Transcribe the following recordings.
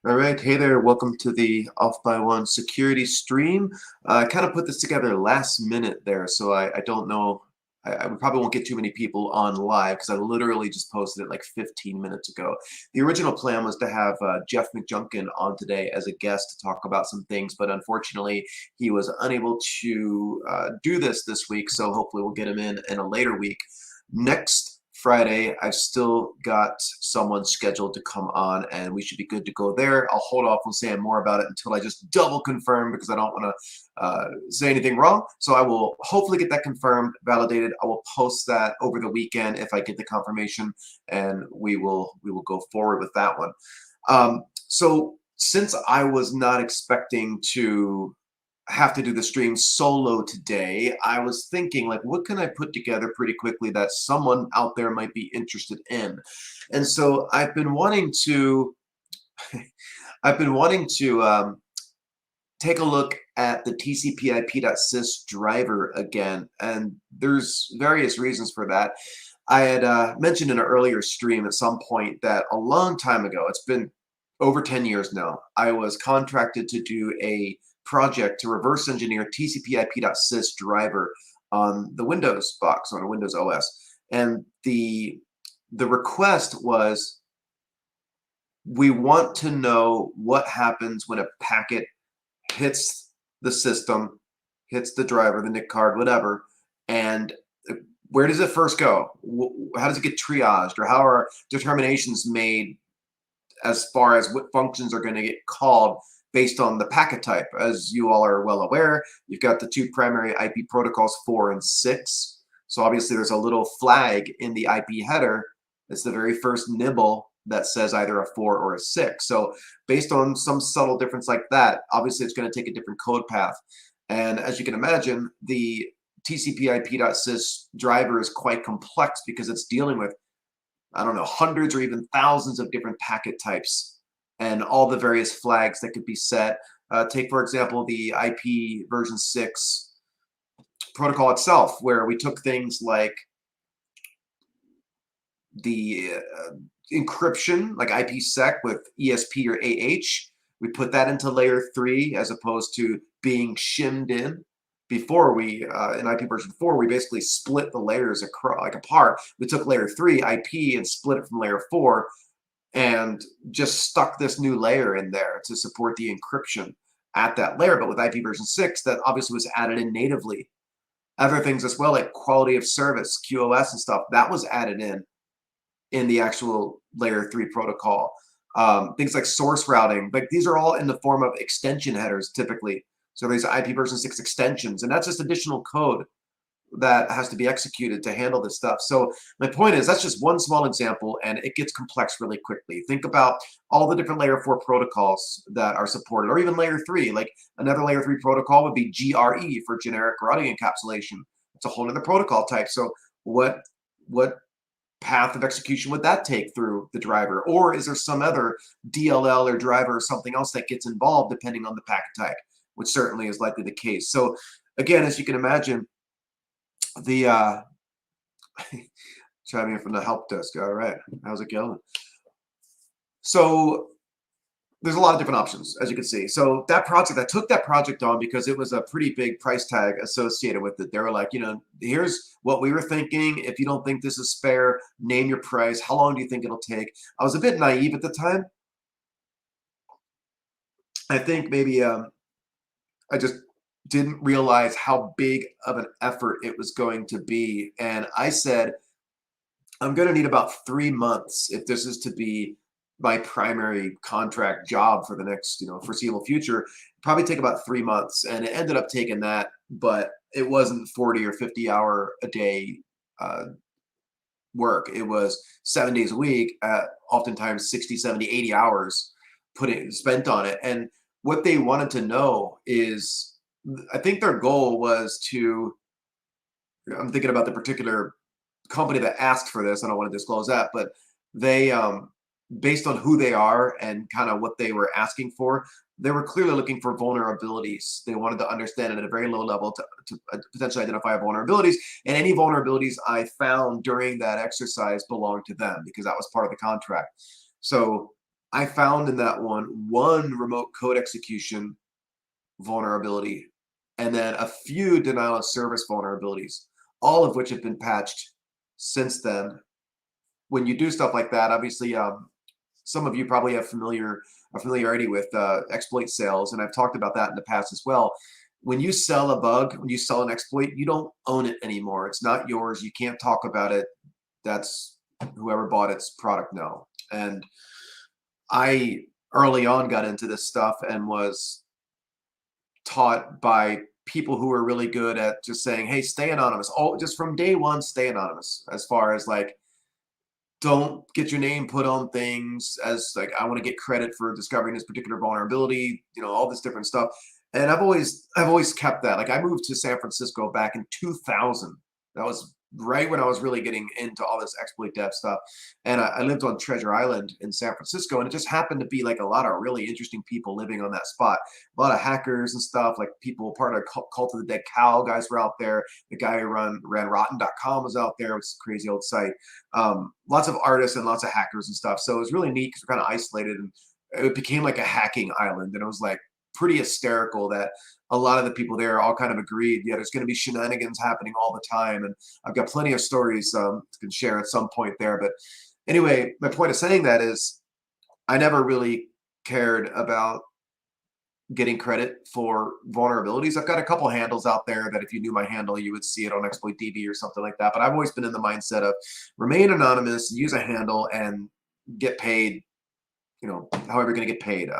All right, hey there. Welcome to the Off by One security stream. I kind of put this together last minute there, so I don't know. We probably won't get too many people on live because I literally just posted it like 15 minutes ago. The original plan was to have Jeff McJunkin on today as a guest to talk about some things, but unfortunately, he was unable to do this week, so hopefully we'll get him in a later week. Next Friday, I've still got someone scheduled to come on, and we should be good to go there. I'll hold off on saying more about it until I just double confirm because I don't want to say anything wrong. So I will hopefully get that confirmed, validated. I will post that over the weekend if I get the confirmation, and we will go forward with that one. So since I was not expecting to have to do the stream solo today, I was thinking, like, what can I put together pretty quickly that someone out there might be interested in? And so I've been wanting to take a look at the tcpip.sys driver again, and there's various reasons for that. I had mentioned in an earlier stream at some point that a long time ago, it's been over 10 years now, I was contracted to do a project to reverse engineer tcpip.sys driver on the Windows box, on a Windows OS. And the request was, we want to know what happens when a packet hits the system, hits the driver, the NIC card, whatever, and where does it first go? How does it get triaged, or how are determinations made as far as what functions are going to get called based on the packet type? As you all are well aware, you've got the two primary IP protocols, 4 and 6. So obviously there's a little flag in the IP header. It's the very first nibble that says either a 4 or a 6. So based on some subtle difference like that, obviously it's going to take a different code path. And as you can imagine, the tcpip.sys driver is quite complex because it's dealing with, I don't know, hundreds or even thousands of different packet types and all the various flags that could be set. Take, for example, the IP version 6 protocol itself, where we took things like the encryption, like IPsec with ESP or AH. We put that into layer 3 as opposed to being shimmed in. Before we, in IP version 4, we basically split the layers apart. We took layer 3 IP and split it from layer 4 and just stuck this new layer in there to support the encryption at that layer. But with IP version 6, that obviously was added in natively. Other things as well, like quality of service, QoS and stuff, that was added in the actual layer 3 protocol. Things like source routing, but these are all in the form of extension headers typically. So there's IP version 6 extensions, and that's just additional code that has to be executed to handle this stuff. So my point is, that's just one small example, and it gets complex really quickly. Think about all the different layer 4 protocols that are supported, or even layer 3. Like another layer 3 protocol would be GRE for generic routing encapsulation. It's a whole other protocol type. So what path of execution would that take through the driver? Or is there some other DLL or driver or something else that gets involved depending on the packet type, which certainly is likely the case. So again, as you can imagine, the chiming in from the help desk. All right, how's it going? So there's a lot of different options, as you can see. So that project, I took that project on because it was a pretty big price tag associated with it. They were like, here's what we were thinking. If you don't think this is fair, name your price. How long do you think it'll take? I was a bit naive at the time. I think maybe I just didn't realize how big of an effort it was going to be. And I said, I'm going to need about 3 months if this is to be my primary contract job for the next, foreseeable future. Probably take about 3 months. And it ended up taking that, but it wasn't 40 or 50 hour a day work. It was 7 days a week, oftentimes 60, 70, 80 hours spent on it. And what they wanted to know is, I think their goal was to, I'm thinking about the particular company that asked for this. I don't want to disclose that, but they, based on who they are and kind of what they were asking for, they were clearly looking for vulnerabilities. They wanted to understand it at a very low level to potentially identify vulnerabilities. And any vulnerabilities I found during that exercise belonged to them because that was part of the contract. So I found in that one remote code execution vulnerability, and then a few denial of service vulnerabilities, all of which have been patched since then. When you do stuff like that, obviously, some of you probably have a familiarity with exploit sales, and I've talked about that in the past as well. When you sell a bug, when you sell an exploit, you don't own it anymore. It's not yours. You can't talk about it. That's whoever bought its product now. And I early on got into this stuff and was taught by people who were really good at just saying, hey, stay anonymous. Oh, just from day one, stay anonymous. As far as like, don't get your name put on things as like, I want to get credit for discovering this particular vulnerability, all this different stuff. And I've always kept that. Like, I moved to San Francisco back in 2000. That was right when I was really getting into all this exploit dev stuff. And I lived on Treasure Island in San Francisco, and it just happened to be like a lot of really interesting people living on that spot. A lot of hackers and stuff, like people part of Cult of the Dead Cow guys were out there. The guy who ran rotten.com was out there. It's a crazy old site. Lots of artists and lots of hackers and stuff. So it was really neat because we're kind of isolated, and it became like a hacking island. And it was like pretty hysterical that a lot of the people there all kind of agreed, yeah, there's going to be shenanigans happening all the time. And I've got plenty of stories can share at some point there. But anyway, my point of saying that is I never really cared about getting credit for vulnerabilities. I've got a couple handles out there that if you knew my handle, you would see it on ExploitDB or something like that. But I've always been in the mindset of remain anonymous, use a handle, and get paid, however you're going to get paid.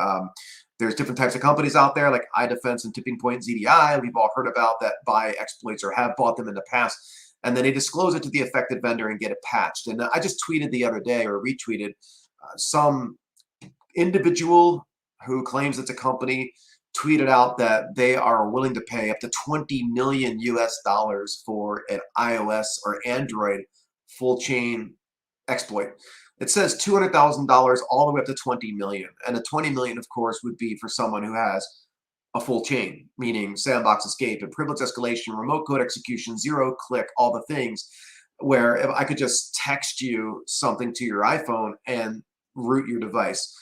There's different types of companies out there like iDefense and Tipping Point ZDI. We've all heard about that buy exploits or have bought them in the past. And then they disclose it to the affected vendor and get it patched. And I just tweeted the other day or retweeted some individual who claims it's a company tweeted out that they are willing to pay up to 20 million US dollars for an iOS or Android full chain exploit. It says $200,000 all the way up to 20 million. And the 20 million, of course, would be for someone who has a full chain, meaning sandbox escape and privilege escalation, remote code execution, zero click, all the things, where if I could just text you something to your iPhone and root your device.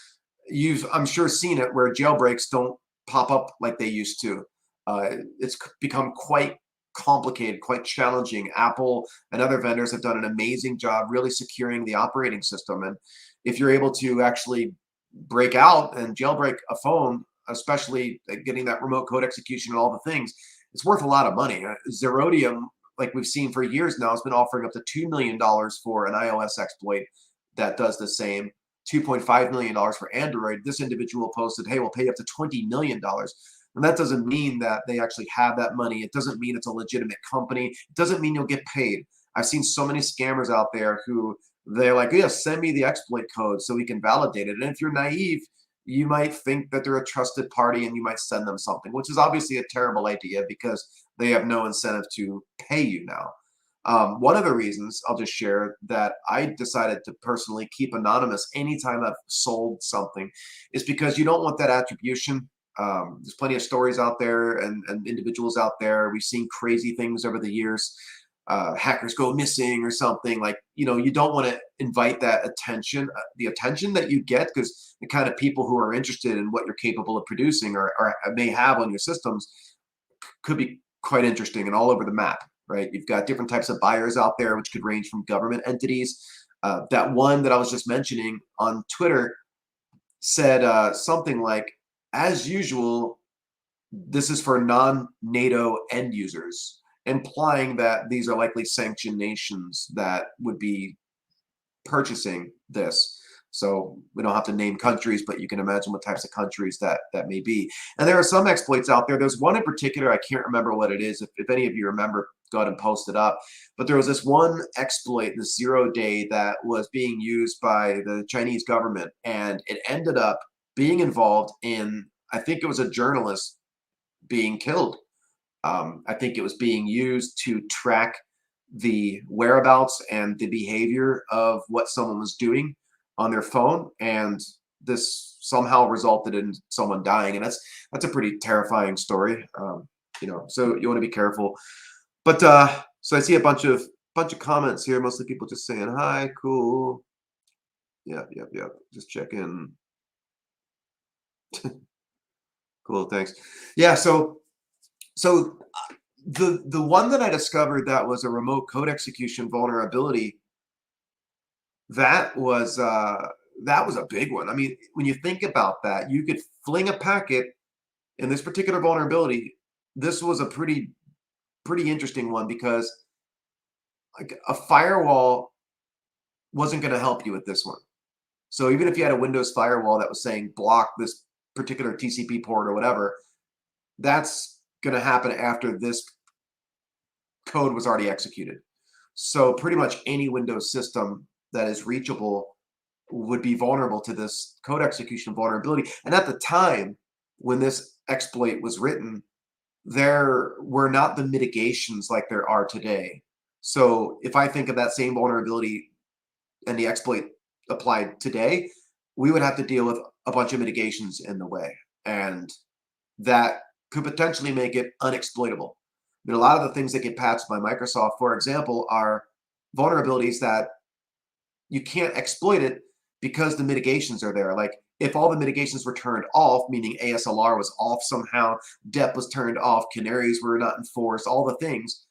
You've, I'm sure, seen it where jailbreaks don't pop up like they used to. It's become quite complicated, quite challenging. Apple and other vendors have done an amazing job really securing the operating system. And if you're able to actually break out and jailbreak a phone, especially getting that remote code execution and all the things, it's worth a lot of money. Zerodium, like we've seen for years now, has been offering up to $2 million for an iOS exploit that does the same. $2.5 million for Android. This individual posted, hey, we'll pay up to $20 million. And that doesn't mean that they actually have that money. It doesn't mean it's a legitimate company. It doesn't mean you'll get paid. I've seen so many scammers out there who they're like, yeah, send me the exploit code so we can validate it. And if you're naive, you might think that they're a trusted party and you might send them something, which is obviously a terrible idea because they have no incentive to pay you now. One of the reasons I'll just share that I decided to personally keep anonymous anytime I've sold something is because you don't want that attribution. There's plenty of stories out there and individuals out there. We've seen crazy things over the years. Hackers go missing or something, like, you don't want to invite that attention, the attention that you get, because the kind of people who are interested in what you're capable of producing or may have on your systems could be quite interesting and all over the map, right? You've got different types of buyers out there, which could range from government entities. That one that I was just mentioning on Twitter said something like, as usual, this is for non-NATO end users, implying that these are likely sanctioned nations that would be purchasing this. So we don't have to name countries, but you can imagine what types of countries that may be. And there are some exploits out there. There's one in particular, I can't remember what it is. If any of you remember, go ahead and post it up. But there was this one exploit, this 0 day, that was being used by the Chinese government. And it ended up being involved in, I think it was a journalist being killed. I think it was being used to track the whereabouts and the behavior of what someone was doing on their phone, and this somehow resulted in someone dying, and that's a pretty terrifying story. So you want to be careful. But so I see a bunch of comments here, mostly people just saying hi, cool. Yep. Just check in. Cool, thanks. Yeah, so the one that I discovered that was a remote code execution vulnerability, that was uh that was a big one. I mean, when you think about that, you could fling a packet in this particular vulnerability. This was a pretty interesting one because like a firewall wasn't going to help you with this one. So even if you had a Windows firewall that was saying block this particular TCP port or whatever, that's going to happen after this code was already executed. So pretty much any Windows system that is reachable would be vulnerable to this code execution vulnerability. And at the time when this exploit was written, there were not the mitigations like there are today. So if I think of that same vulnerability and the exploit applied today, we would have to deal with a bunch of mitigations in the way. And that could potentially make it unexploitable. But a lot of the things that get patched by Microsoft, for example, are vulnerabilities that you can't exploit it because the mitigations are there. Like if all the mitigations were turned off, meaning ASLR was off somehow, DEP was turned off, canaries were not enforced, all the things,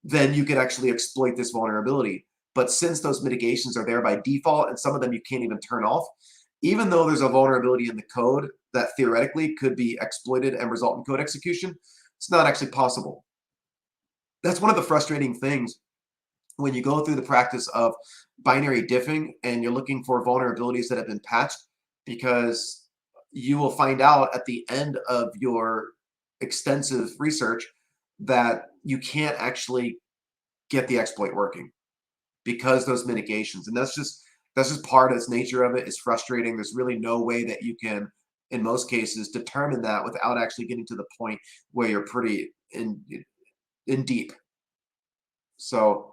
then you could actually exploit this vulnerability. But since those mitigations are there by default, and some of them you can't even turn off, even though there's a vulnerability in the code that theoretically could be exploited and result in code execution, it's not actually possible. That's one of the frustrating things when you go through the practice of binary diffing and you're looking for vulnerabilities that have been patched, because you will find out at the end of your extensive research that you can't actually get the exploit working because those mitigations. And that's just part of its nature of it. It's frustrating. There's really no way that you can, in most cases, determine that without actually getting to the point where you're pretty in deep. So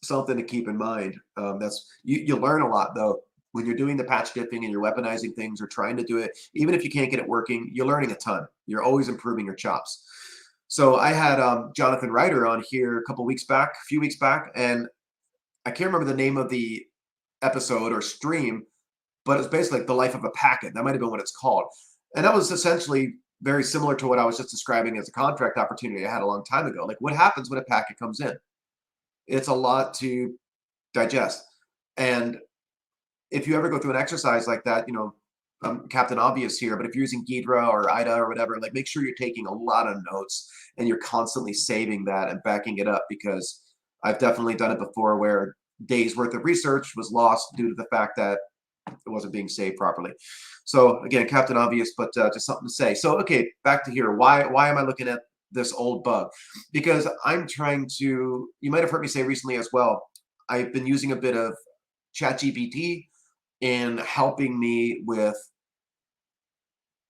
something to keep in mind. That's you learn a lot though when you're doing the patch dipping and you're weaponizing things or trying to do it. Even if you can't get it working, you're learning a ton. You're always improving your chops. So I had Jonathan Ryder on here a few weeks back, and I can't remember the name of the episode or stream, but it's basically like the life of a packet. That might have been what it's called, and that was essentially very similar to what I was just describing as a contract opportunity I had a long time ago. Like what happens when a packet comes in? It's a lot to digest. And if you ever go through an exercise like that, I'm Captain Obvious here, but if you're using Ghidra or IDA or whatever, like make sure you're taking a lot of notes and you're constantly saving that and backing it up, because I've definitely done it before where days worth of research was lost due to the fact that it wasn't being saved properly. So again, Captain Obvious, but just something to say. So okay, back to here. Why am I looking at this old bug? Because I'm trying to. You might have heard me say recently as well. I've been using a bit of ChatGPT in helping me with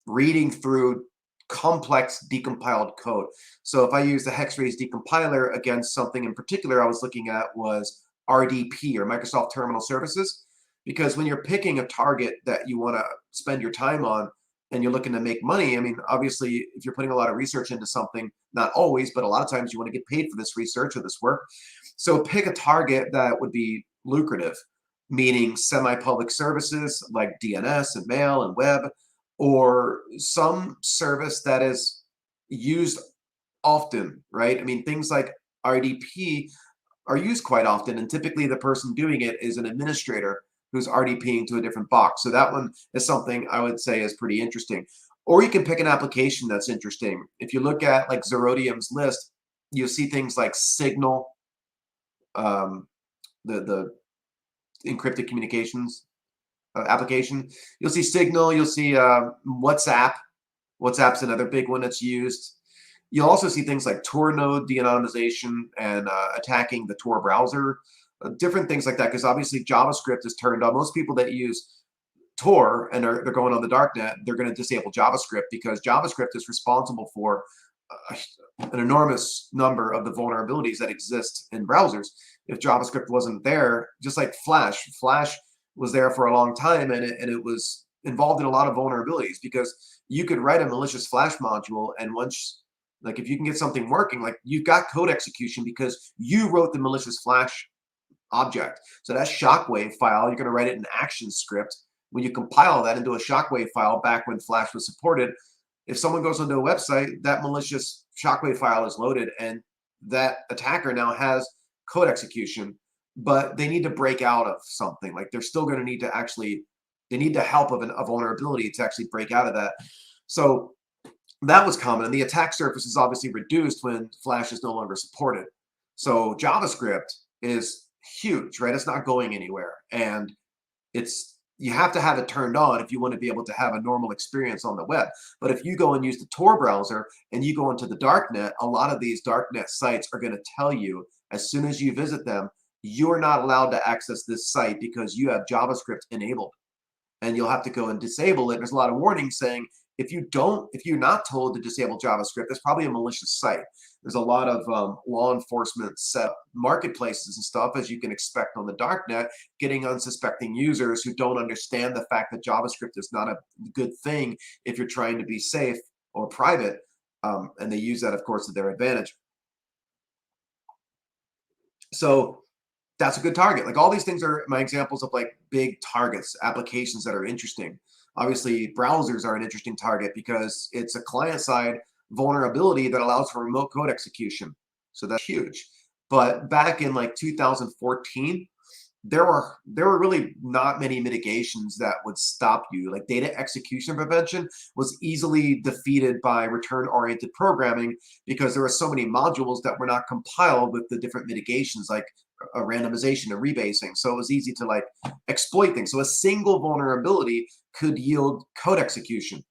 reading through complex decompiled code. So if I use the Hexphrase decompiler against something in particular, I was looking at was RDP, or Microsoft Terminal Services, because when you're picking a target that you want to spend your time on and you're looking to make money, I mean, obviously, if you're putting a lot of research into something, not always, but a lot of times you want to get paid for this research or this work. So pick a target that would be lucrative, meaning semi-public services like DNS and mail and web, or some service that is used often, right? I mean, things like RDP are used quite often, and typically the person doing it is an administrator who's RDPing to a different box. So that one is something I would say is pretty interesting. Or you can pick an application that's interesting. If you look at like Zerodium's list, you'll see things like Signal, um, the encrypted communications application. You'll see Signal, you'll see WhatsApp. WhatsApp's another big one that's used. You'll also see things like Tor node de-anonymization and attacking the Tor browser, different things like that, because obviously JavaScript is turned on. Most people that use Tor and they're going on the darknet, they're going to disable JavaScript because JavaScript is responsible for an enormous number of the vulnerabilities that exist in browsers. If JavaScript wasn't there, just like Flash was there for a long time, and it was involved in a lot of vulnerabilities because you could write a malicious Flash module, and once, like if you can get something working, like you've got code execution because you wrote the malicious Flash object. So that shockwave file, you're going to write it in action script. when you compile that into a shockwave file back when Flash was supported, if someone goes onto a website, that malicious shockwave file is loaded, and that attacker now has code execution, but they need to break out of something. Like they're still going to need to actually, they need the help of a vulnerability to actually break out of that. So that was common, and the attack surface is obviously reduced when Flash is no longer supported. So JavaScript is huge, right? It's not going anywhere, and it's, you have to have it turned on if you want to be able to have a normal experience on the web. But if you go and use the Tor browser and you go into the darknet, a lot of these darknet sites are going to tell you as soon as you visit them, you're not allowed to access this site because you have JavaScript enabled, and you'll have to go and disable it. There's a lot of warnings saying if you're not told to disable JavaScript, there's probably a malicious site. There's a lot of law enforcement set marketplaces and stuff, as you can expect on the darknet, getting unsuspecting users who don't understand the fact that JavaScript is not a good thing if you're trying to be safe or private, and they use that, of course, to their advantage. So that's a good target. Like all these things are my examples of like big targets, applications that are interesting. Obviously, browsers are an interesting target because it's a client-side vulnerability that allows for remote code execution. So that's huge. But back in like 2014, there were really not many mitigations that would stop you. Like data execution prevention was easily defeated by return-oriented programming because there were so many modules that were not compiled with the different mitigations, like a randomization and rebasing. So it was easy to like exploit things. So a single vulnerability could yield code execution,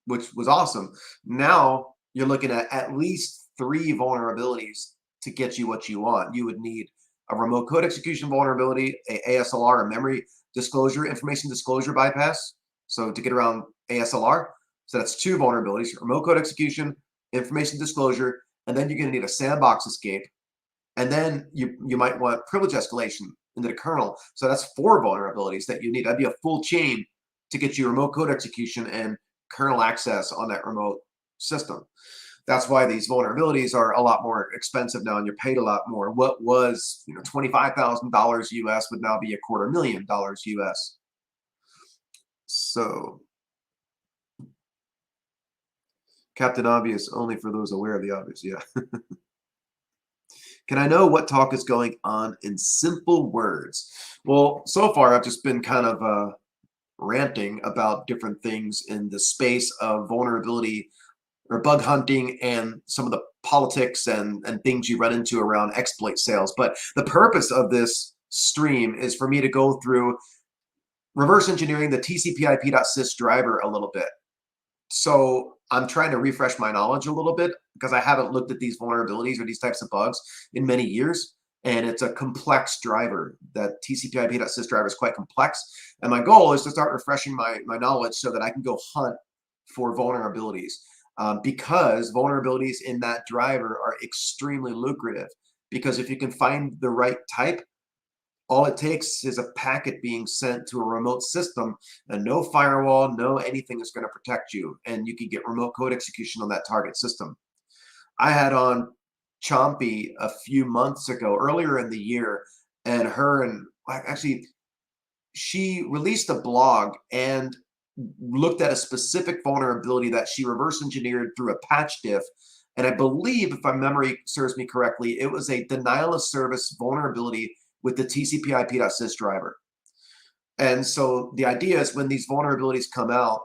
which was awesome. Now you're looking at least 3 vulnerabilities to get you what you want. You would need a remote code execution vulnerability, a ASLR, a memory disclosure, information disclosure bypass. So to get around ASLR, so that's 2 vulnerabilities: remote code execution, information disclosure, and then you're going to need a sandbox escape. And then you might want privilege escalation into the kernel. So that's 4 vulnerabilities that you need. That'd be a full chain to get you remote code execution and kernel access on that remote system. That's why these vulnerabilities are a lot more expensive now, and you're paid a lot more. What was, $25,000 US would now be $250,000 US. So Captain Obvious, only for those aware of the obvious. Yeah. Can I know what talk is going on in simple words? Well, so far I've just been kind of ranting about different things in the space of vulnerability or bug hunting and some of the politics and things you run into around exploit sales. But the purpose of this stream is for me to go through reverse engineering the tcpip.sys driver a little bit. So I'm trying to refresh my knowledge a little bit because I haven't looked at these vulnerabilities or these types of bugs in many years. And it's a complex driver. That tcpip.sys driver is quite complex. And my goal is to start refreshing my knowledge so that I can go hunt for vulnerabilities. Because vulnerabilities in that driver are extremely lucrative. Because if you can find the right type, all it takes is a packet being sent to a remote system, and no firewall, no anything is going to protect you, and you can get remote code execution on that target system. I had on Chompy a few months ago, earlier in the year, and actually, she released a blog and looked at a specific vulnerability that she reverse engineered through a patch diff. And I believe, if my memory serves me correctly, it was a denial of service vulnerability with the tcpip.sys driver. And so the idea is when these vulnerabilities come out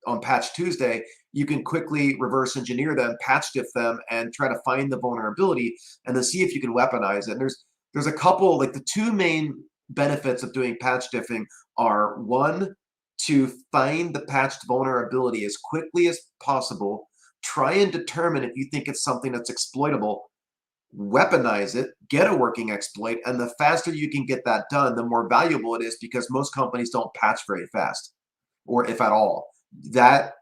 on Patch Tuesday, you can quickly reverse engineer them, patch diff them, and try to find the vulnerability and then see if you can weaponize it. And there's a couple, like the 2 main benefits of doing patch diffing are: 1, to find the patched vulnerability as quickly as possible, try and determine if you think it's something that's exploitable, weaponize it, get a working exploit, and the faster you can get that done, the more valuable it is, because most companies don't patch very fast, or if at all. That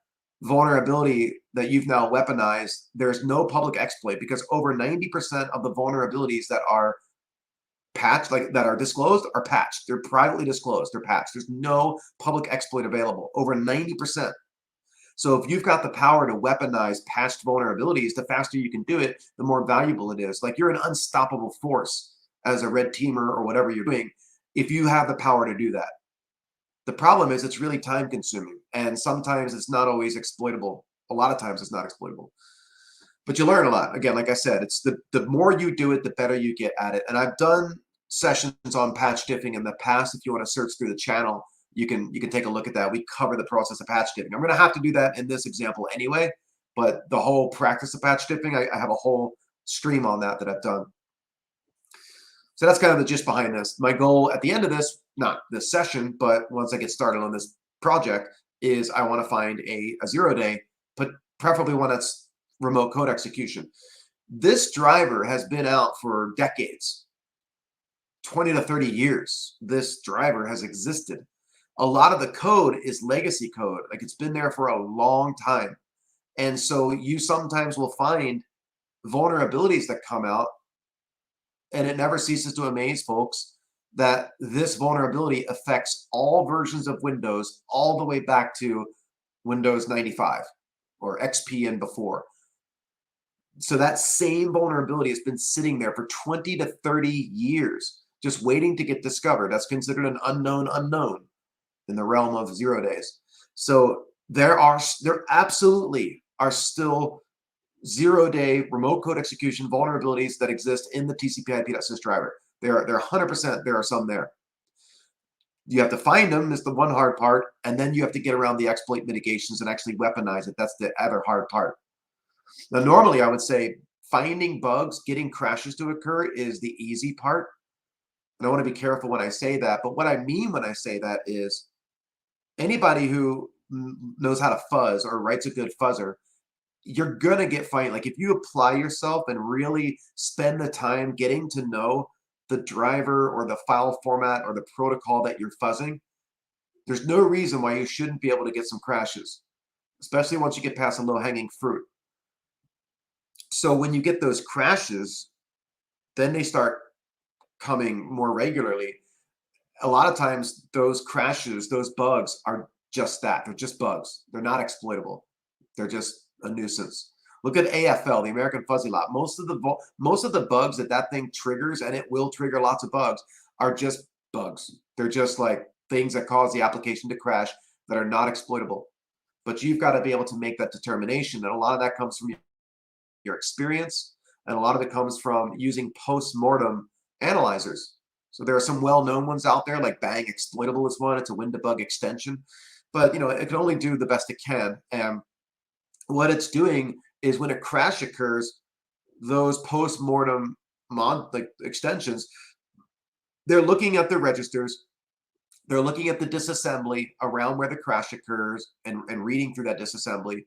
vulnerability that you've now weaponized, there's no public exploit, because over 90% of the vulnerabilities that are patched, like that are disclosed, are patched. They're privately disclosed. They're patched. There's no public exploit available. Over 90%. So if you've got the power to weaponize patched vulnerabilities, the faster you can do it, the more valuable it is. Like you're an unstoppable force as a red teamer or whatever you're doing if you have the power to do that. The problem is it's really time consuming, and sometimes it's not always exploitable. A lot of times it's not exploitable, but you learn a lot. Again, like I said, it's the more you do it, the better you get at it. And I've done sessions on patch diffing in the past. If you want to search through the channel, you can take a look at that. We cover the process of patch diffing. I'm going to have to do that in this example anyway, but the whole practice of patch diffing, I have a whole stream on that I've done. So that's kind of the gist behind this. My goal at the end of this, not this session, but once I get started on this project, is I want to find a 0-day, but preferably one that's remote code execution. This driver has been out for decades, 20 to 30 years. This driver has existed. A lot of the code is legacy code. Like, it's been there for a long time. And so you sometimes will find vulnerabilities that come out, and it never ceases to amaze folks that this vulnerability affects all versions of Windows all the way back to Windows 95 or XP and before. So that same vulnerability has been sitting there for 20 to 30 years, just waiting to get discovered. That's considered an unknown unknown in the realm of 0 days. So there absolutely are still 0-day remote code execution vulnerabilities that exist in the tcpip.sys driver. They're 100%. There are some there. You have to find them is the one hard part, and then you have to get around the exploit mitigations and actually weaponize it. That's the other hard part. Now, normally I would say finding bugs, getting crashes to occur is the easy part. And I want to be careful when I say that. But what I mean when I say that is anybody who knows how to fuzz or writes a good fuzzer, you're going to get fine. Like, if you apply yourself and really spend the time getting to know the driver or the file format or the protocol that you're fuzzing, there's no reason why you shouldn't be able to get some crashes, especially once you get past the low-hanging fruit. So when you get those crashes, then they start coming more regularly. A lot of times those crashes, those bugs are just that. They're just bugs. They're not exploitable. They're just a nuisance. Look at AFL, the American Fuzzy Lot. Most of the bugs that thing triggers, and it will trigger lots of bugs, are just bugs. They're just like things that cause the application to crash that are not exploitable. But you've got to be able to make that determination, and a lot of that comes from your experience, and a lot of it comes from using post-mortem analyzers. So there are some well-known ones out there, like Bang Exploitable is one. It's a win-debug extension, but it can only do the best it can. And what it's doing is when a crash occurs, those post-mortem extensions, they're looking at the registers, they're looking at the disassembly around where the crash occurs and reading through that disassembly.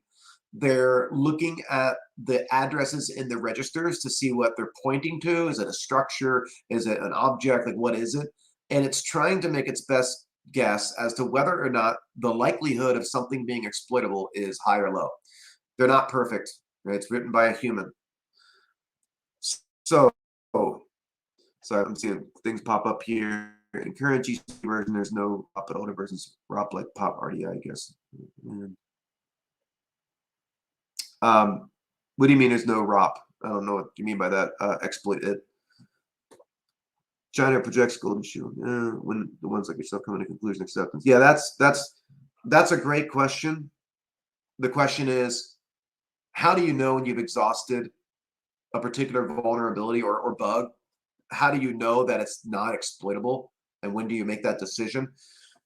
They're looking at the addresses in the registers to see what they're pointing to. Is it a structure? Is it an object? Like, what is it? And it's trying to make its best guess as to whether or not the likelihood of something being exploitable is high or low. They're not perfect. Right? It's written by a human. So I'm seeing things pop up here. In current GC version, there's no ROP, but older versions ROP like pop RDI, I guess. What do you mean there's no ROP? I don't know what you mean by that. Exploit it. China projects golden shield. When the ones like yourself come to conclusion acceptance. Yeah, that's a great question. The question is, how do you know when you've exhausted a particular vulnerability or bug? How do you know that it's not exploitable? And when do you make that decision?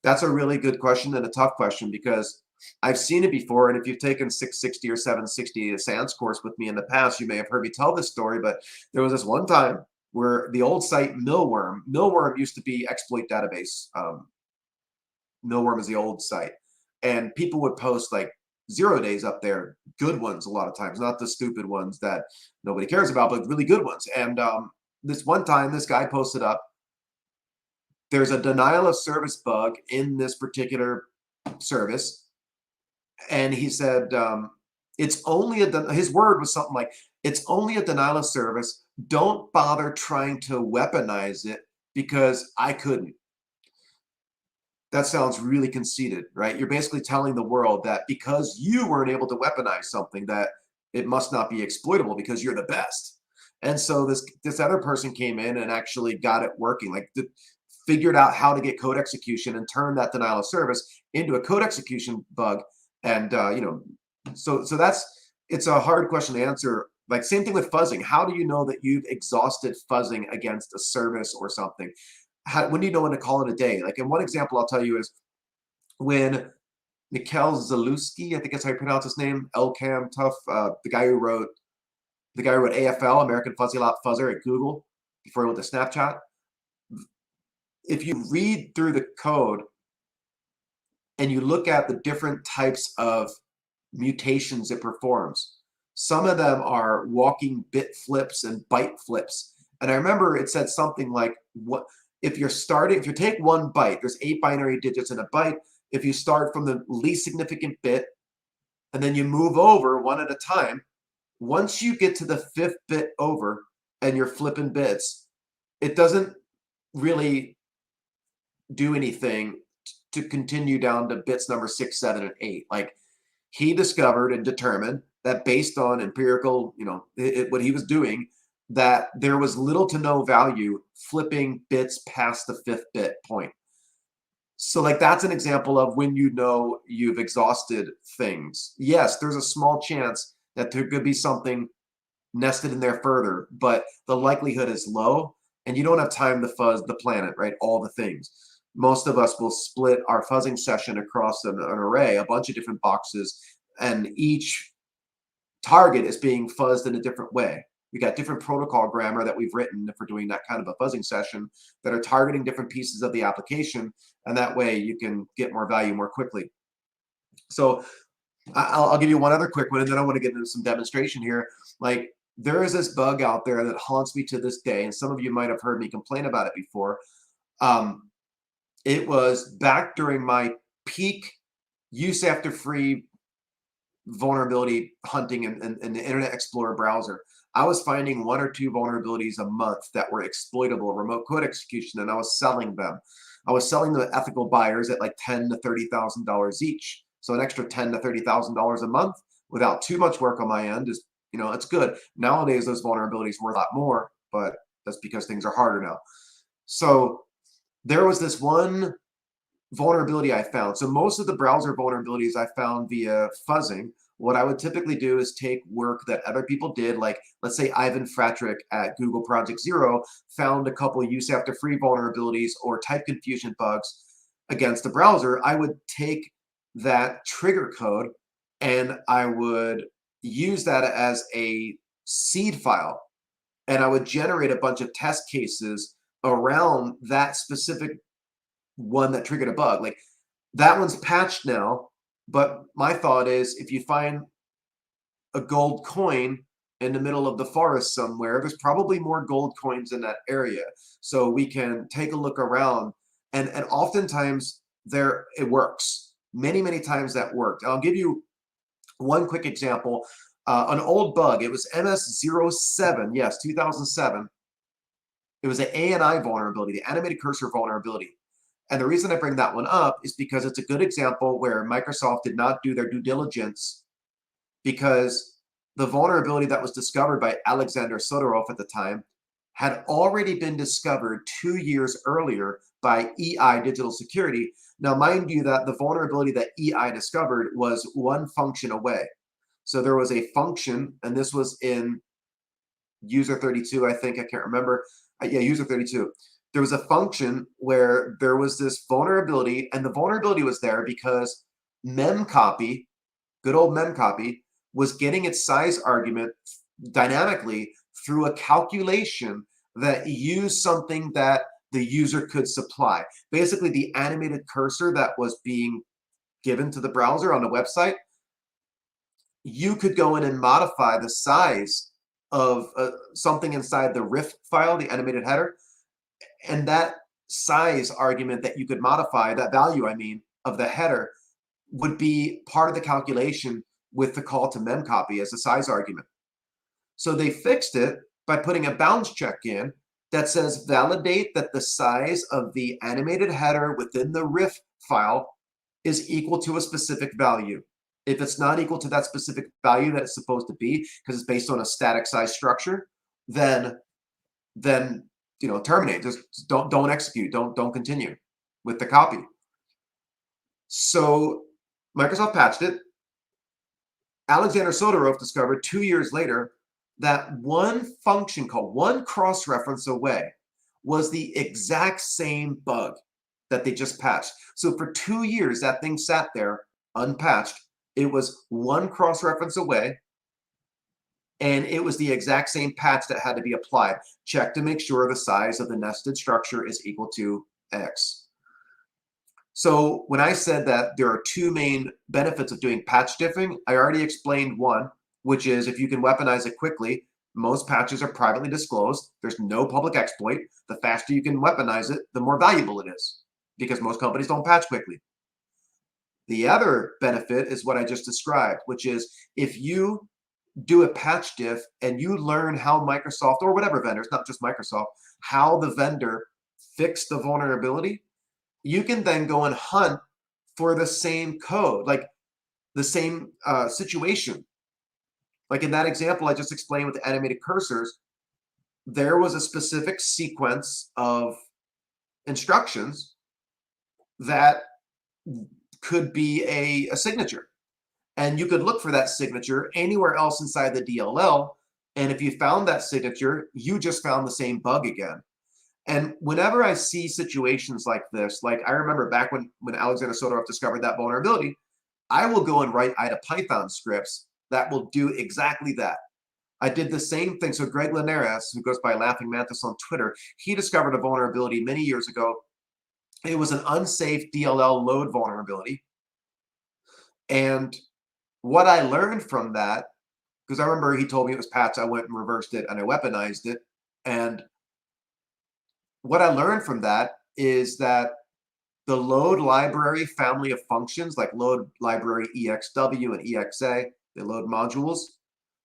That's a really good question and a tough question, because I've seen it before. And if you've taken 660 or 760 SANS course with me in the past, you may have heard me tell this story. But there was this one time where the old site Millworm used to be exploit database. Millworm is the old site. And people would post like 0 days up there, good ones a lot of times, not the stupid ones that nobody cares about, but really good ones. And this one time, this guy posted up, there's a denial of service bug in this particular service. And he said, it's only his word was something like, it's only a denial of service. Don't bother trying to weaponize it because I couldn't. That sounds really conceited, right? You're basically telling the world that because you weren't able to weaponize something, that it must not be exploitable because you're the best. And so this other person came in and actually got it working, like figured out how to get code execution and turn that denial of service into a code execution bug. And so it's a hard question to answer. Like, same thing with fuzzing. How do you know that you've exhausted fuzzing against a service or something? When do you know when to call it a day? Like, in one example I'll tell you is when Mikhail Zalewski, I think that's how you pronounce his name, LCAM Tough, the guy who wrote AFL, American Fuzzy Lot Fuzzer, at Google before he went to Snapchat. If you read through the code and you look at the different types of mutations it performs, some of them are walking bit flips and byte flips. And I remember it said something like, what if you take one byte, there's 8 binary digits in a byte. If you start from the least significant bit and then you move over one at a time, once you get to the 5th bit over and you're flipping bits, it doesn't really do anything to continue down to bits number 6, 7, and 8. Like, he discovered and determined that based on empirical, what he was doing, that there was little to no value flipping bits past the 5th bit point. So, like, that's an example of when you know you've exhausted things. Yes, there's a small chance that there could be something nested in there further, but the likelihood is low, and you don't have time to fuzz the planet, right? All the things. Most of us will split our fuzzing session across an array, a bunch of different boxes, and each target is being fuzzed in a different way. We got different protocol grammar that we've written for doing that kind of a fuzzing session that are targeting different pieces of the application, and that way you can get more value more quickly. So I'll give you one other quick one, and then I want to get into some demonstration here. Like, there is this bug out there that haunts me to this day, and some of you might have heard me complain about it before. It was back during my peak use after free vulnerability hunting in the Internet Explorer browser. I was finding 1 or 2 vulnerabilities a month that were exploitable, remote code execution, and I was selling them. I was selling them to ethical buyers at like $10,000 to $30,000 each. So an extra $10,000 to $30,000 a month without too much work on my end is, it's good. Nowadays, those vulnerabilities were a lot more, but that's because things are harder now. So there was this one vulnerability I found. So most of the browser vulnerabilities I found via fuzzing. What I would typically do is take work that other people did, like, let's say Ivan Fratrick at Google Project Zero found a couple of use after free vulnerabilities or type confusion bugs against the browser. I would take that trigger code and I would use that as a seed file, and I would generate a bunch of test cases around that specific one that triggered a bug. Like, that one's patched now, but my thought is, if you find a gold coin in the middle of the forest somewhere, there's probably more gold coins in that area. So we can take a look around, and oftentimes it works. Many times that worked. I'll give you one quick example. An old bug, it was MS07, yes, 2007. It was an ANI vulnerability, the animated cursor vulnerability. And the reason I bring that one up is because it's a good example where Microsoft did not do their due diligence, because the vulnerability that was discovered by Alexander Sodorov at the time had already been discovered 2 years earlier by EI Digital Security. Now, mind you that the vulnerability that EI discovered was one function away. So there was a function, and this was in user 32, I think, I can't remember. Yeah, user 32. There was a function where there was this vulnerability, and the vulnerability was there because memcopy, good old memcopy, was getting its size argument dynamically through a calculation that used something that the user could supply. Basically, the animated cursor that was being given to the browser on the website, you could go in and modify the size of something inside the RIF file, the animated header, and that size argument that you could modify, that value, I mean, of the header, would be part of the calculation with the call to memcopy as a size argument. So they fixed it by putting a bounds check in that says validate that the size of the animated header within the RIF file is equal to a specific value. If it's not equal to that specific value that it's supposed to be, because it's based on a static size structure, then terminate. Just don't execute. Don't continue with the copy. So Microsoft patched it. Alexander Sotorov discovered 2 years later that one function called one cross-reference away was the exact same bug that they just patched. So for 2 years, that thing sat there unpatched. It was one cross-reference away, and it was the exact same patch that had to be applied. Check to make sure the size of the nested structure is equal to X. So when I said that there are two main benefits of doing patch diffing, I already explained one, which is if you can weaponize it quickly. Most patches are privately disclosed. There's no public exploit. The faster you can weaponize it, the more valuable it is, because most companies don't patch quickly. The other benefit is what I just described, which is if you do a patch diff and you learn how Microsoft, or whatever vendor, it's not just Microsoft, how the vendor fixed the vulnerability, you can then go and hunt for the same code, like the same situation. Like in that example I just explained with the animated cursors, there was a specific sequence of instructions that could be a signature. And you could look for that signature anywhere else inside the DLL. And if you found that signature, you just found the same bug again. And whenever I see situations like this, like I remember back when Alexander Sotorov discovered that vulnerability, I will go and write IDA Python scripts that will do exactly that. I did the same thing. So Greg Linares, who goes by Laughing Mantis on Twitter, he discovered a vulnerability many years ago. It was an unsafe DLL load vulnerability. And what I learned from that, because I remember he told me it was patched, I went and reversed it and I weaponized it. And what I learned from that is that the load library family of functions, like load library EXW and EXA, the load modules,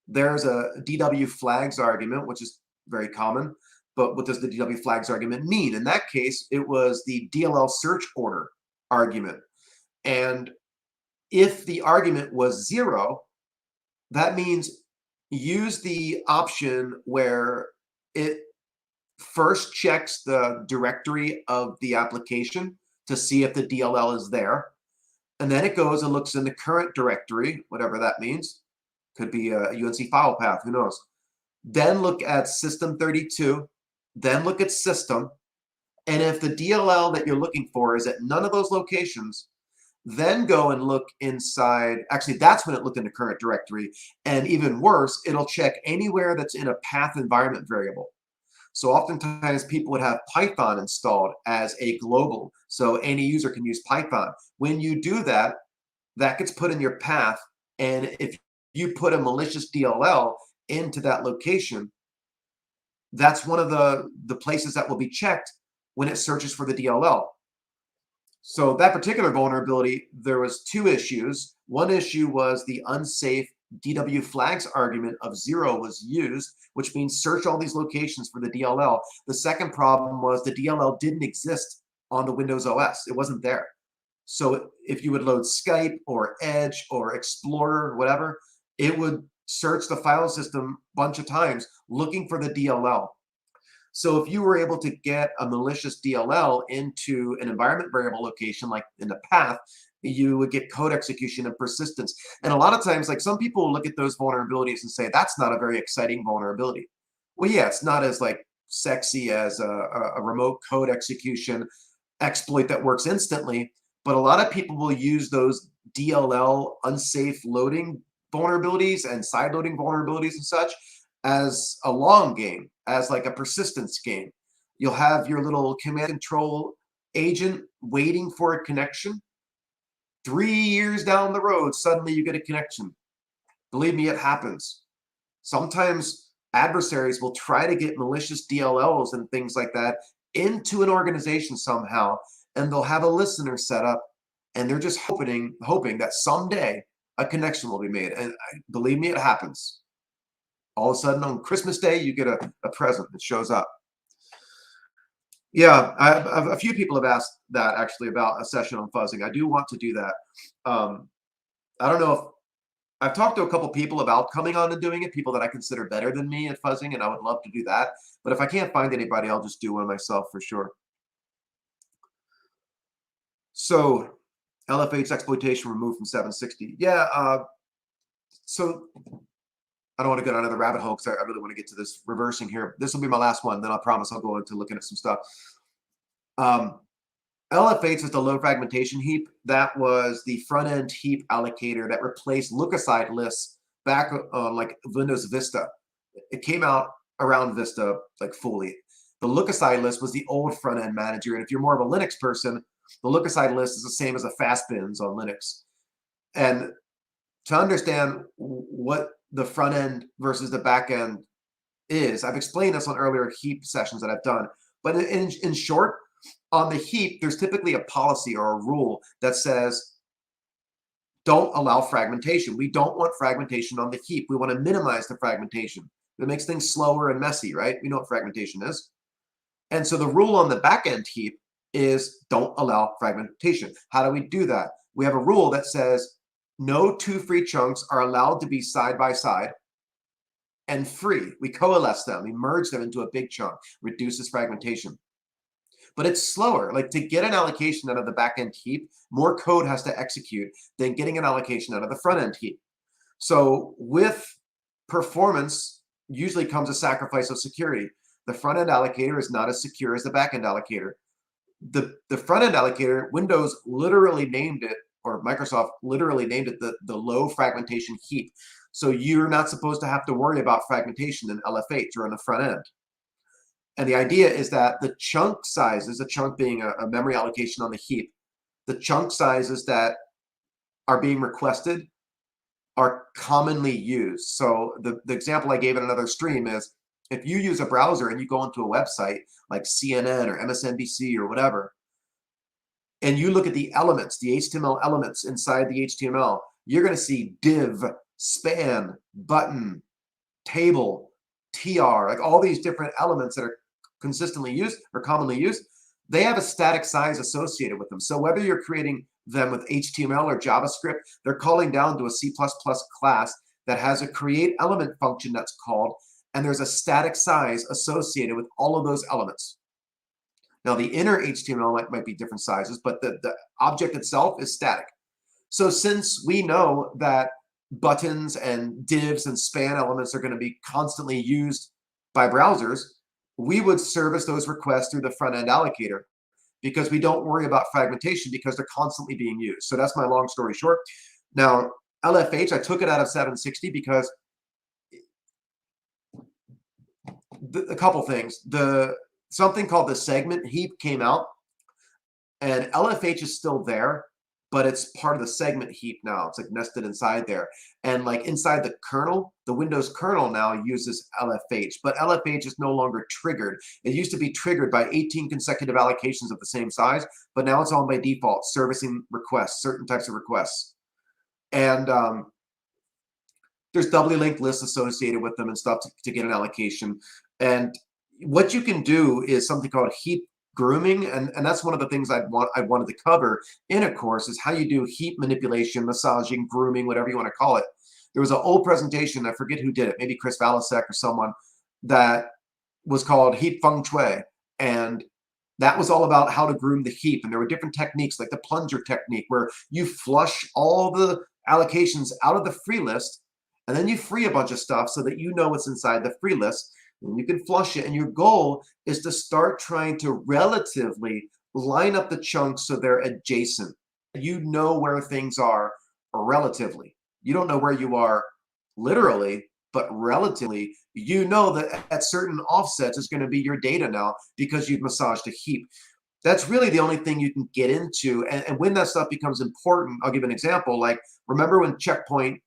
there's a DW flags argument, which is very common. But what does the DW flags argument mean? In that case, it was the DLL search order argument. And if the argument was 0, that means use the option where it first checks the directory of the application to see if the DLL is there. And then it goes and looks in the current directory, whatever that means. Could be a UNC file path, who knows. Then look at system32, then look at system. And if the DLL that you're looking for is at none of those locations, then go and look inside. Actually, that's when it looked in the current directory. And even worse, it'll check anywhere that's in a path environment variable. So oftentimes people would have Python installed as a global, so any user can use Python. When you do that, that gets put in your path. And if you put a malicious DLL into that location, that's one of the places that will be checked when it searches for the DLL. So that particular vulnerability, there was two issues. One issue was the unsafe DW flags argument of 0 was used, which means search all these locations for the DLL. The second problem was the DLL didn't exist on the Windows OS. It wasn't there. So if you would load Skype or Edge or Explorer, whatever, it would search the file system a bunch of times looking for the DLL. So if you were able to get a malicious DLL into an environment variable location, like in the path, you would get code execution and persistence. And a lot of times, like some people look at those vulnerabilities and say, that's not a very exciting vulnerability. Well, yeah, it's not as like sexy as a remote code execution exploit that works instantly. But a lot of people will use those DLL unsafe loading vulnerabilities and side loading vulnerabilities and such as a long game, as like a persistence game. You'll have your little command control agent waiting for a connection. 3 years down the road, suddenly you get a connection. Believe me, it happens. Sometimes adversaries will try to get malicious DLLs and things like that into an organization somehow, and they'll have a listener set up, and they're just hoping that someday a connection will be made. And believe me, it happens. All of a sudden on Christmas Day, you get a present that shows up. Yeah, a few people have asked that actually about a session on fuzzing. I do want to do that. I don't know if I've talked to a couple people about coming on and doing it, people that I consider better than me at fuzzing, and I would love to do that. But if I can't find anybody, I'll just do one myself for sure. So LFH exploitation removed from 760. Yeah, so I don't want to go down another rabbit hole because I really want to get to this reversing here. This will be my last one. Then I promise I'll go into looking at some stuff. LFH is the low fragmentation heap. That was the front end heap allocator that replaced look-aside lists back on like Windows Vista. It came out around Vista like fully. The look-aside list was the old front end manager. And if you're more of a Linux person, the look-aside list is the same as a fastbins on Linux. And to understand what the front end versus the back end is, I've explained this on earlier heap sessions that I've done. But in short, on the heap, there's typically a policy or a rule that says, don't allow fragmentation. We don't want fragmentation on the heap. We want to minimize the fragmentation. It makes things slower and messy, right? We know what fragmentation is. And so the rule on the back-end heap is don't allow fragmentation. How do we do that? We have a rule that says no two free chunks are allowed to be side by side and free. We coalesce them, we merge them into a big chunk, reduces fragmentation. But it's slower. Like to get an allocation out of the back-end heap, more code has to execute than getting an allocation out of the front-end heap. So with performance usually comes a sacrifice of security. The front-end allocator is not as secure as the back-end allocator. The front-end allocator, Windows literally named it, or Microsoft literally named it the low fragmentation heap. So you're not supposed to have to worry about fragmentation in LFH or on the front end. And the idea is that the chunk sizes, a chunk being a memory allocation on the heap, the chunk sizes that are being requested are commonly used. So the example I gave in another stream is if you use a browser and you go onto a website like CNN or MSNBC or whatever, and you look at the elements, the HTML elements inside the HTML, you're going to see div, span, button, table, tr, like all these different elements that are consistently used or commonly used, they have a static size associated with them. So whether you're creating them with HTML or JavaScript, they're calling down to a C++ class that has a create element function that's called, and there's a static size associated with all of those elements. Now the inner HTML might be different sizes, but the object itself is static. So since we know that buttons and divs and span elements are going to be constantly used by browsers, we would service those requests through the front-end allocator because we don't worry about fragmentation because they're constantly being used. So that's my long story short. Now, LFH, I took it out of 760 because a couple things. Something called the segment heap came out, and LFH is still there, but it's part of the segment heap now. It's like nested inside there. And like inside the kernel, the Windows kernel now uses LFH, but LFH is no longer triggered. It used to be triggered by 18 consecutive allocations of the same size, but now it's on by default, servicing requests, certain types of requests. And there's doubly linked lists associated with them and stuff to get an allocation. And what you can do is something called heap grooming, and that's one of the things I wanted to cover in a course is how you do heap manipulation, massaging, grooming, whatever you want to call it. There was an old presentation, I forget who did it, maybe Chris Valasek or someone, that was called Heap Feng Shui, and that was all about how to groom the heap. And there were different techniques like the plunger technique where you flush all the allocations out of the free list and then you free a bunch of stuff so that you know what's inside the free list. And you can flush it, and your goal is to start trying to relatively line up the chunks so they're adjacent. You know where things are relatively. You don't know where you are literally, but relatively, you know that at certain offsets is going to be your data now because you've massaged a heap. That's really the only thing you can get into. And when that stuff becomes important, I'll give an example. Like, remember when Checkpoint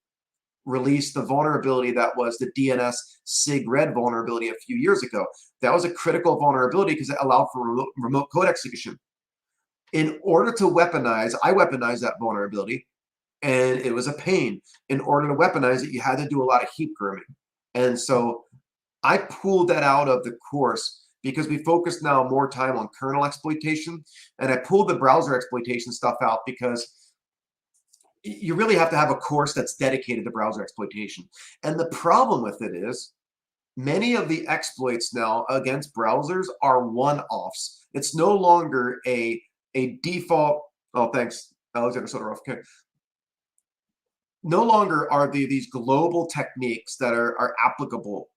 released the vulnerability that was the DNS SIG-RED vulnerability a few years ago? That was a critical vulnerability because it allowed for remote code execution. In order to weaponize, I weaponized that vulnerability, and it was a pain. In order to weaponize it, you had to do a lot of heap grooming. And so I pulled that out of the course because we focus now more time on kernel exploitation, and I pulled the browser exploitation stuff out because You really have to have a course that's dedicated to browser exploitation. And the problem with it is many of the exploits now against browsers are one-offs. It's no longer a default. Oh, thanks, Alexander Sotorov. Okay. No longer are these global techniques that are applicable.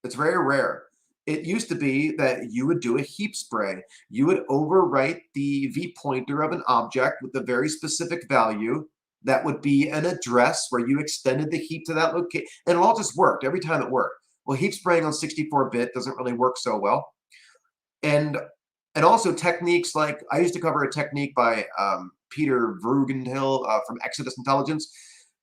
It's very rare. It used to be that you would do a heap spray. You would overwrite the v pointer of an object with a very specific value. That would be an address where you extended the heap to that location. And it all just worked every time it worked. Well, heap spraying on 64-bit doesn't really work so well. And also techniques like, I used to cover a technique by Peter Vergenhill from Exodus Intelligence.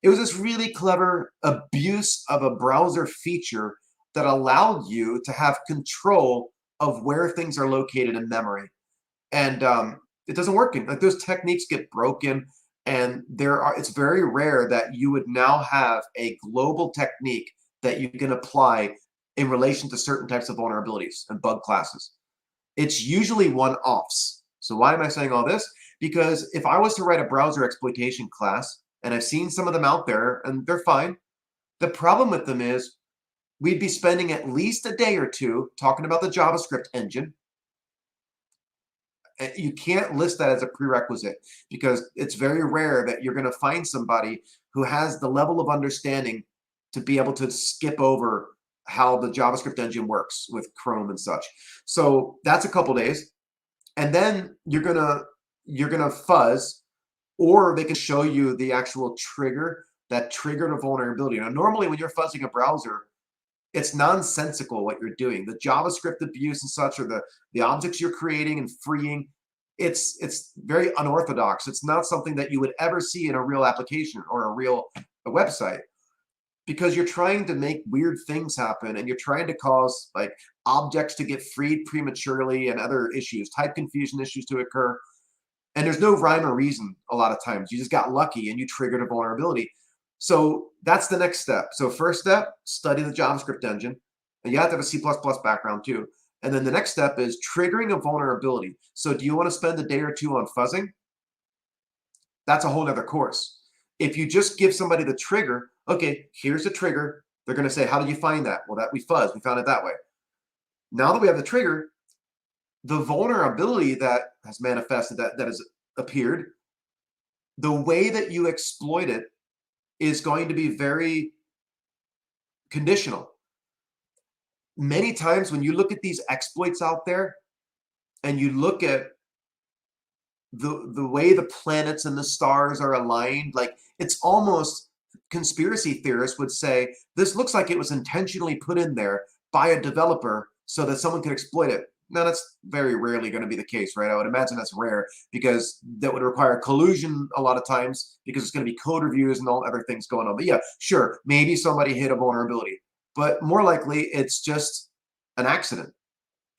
It was this really clever abuse of a browser feature that allowed you to have control of where things are located in memory. And it doesn't work. Like, those techniques get broken, and it's very rare that you would now have a global technique that you can apply in relation to certain types of vulnerabilities and bug classes. It's usually one-offs. So why am I saying all this? Because if I was to write a browser exploitation class, and I've seen some of them out there, and they're fine, the problem with them is we'd be spending at least a day or two talking about the JavaScript engine. You can't list that as a prerequisite, because it's very rare that you're going to find somebody who has the level of understanding to be able to skip over how the JavaScript engine works with Chrome and such. So that's a couple days. And then you're gonna fuzz, or they can show you the actual trigger that triggered a vulnerability. Now, normally when you're fuzzing a browser, it's nonsensical what you're doing. The JavaScript abuse and such, or the objects you're creating and freeing, it's very unorthodox. It's not something that you would ever see in a real application or a website, because you're trying to make weird things happen, and you're trying to cause like objects to get freed prematurely and other issues, type confusion issues to occur. And there's no rhyme or reason a lot of times. You just got lucky and you triggered a vulnerability. So that's the next step. So first step, study the JavaScript engine. And you have to have a C++ background too. And then the next step is triggering a vulnerability. So do you want to spend a day or two on fuzzing? That's a whole nother course. If you just give somebody the trigger, okay, here's the trigger, they're going to say, how did you find that? Well, that we fuzzed, we found it that way. Now that we have the trigger, the vulnerability that has manifested, that has appeared, the way that you exploit it is going to be very conditional. Many times when you look at these exploits out there and you look at the way the planets and the stars are aligned, like, it's almost, conspiracy theorists would say, this looks like it was intentionally put in there by a developer so that someone could exploit it. Now, that's very rarely going to be the case, right? I would imagine that's rare, because that would require collusion a lot of times, because it's going to be code reviews and all other things going on. But yeah, sure, maybe somebody hit a vulnerability, but more likely it's just an accident.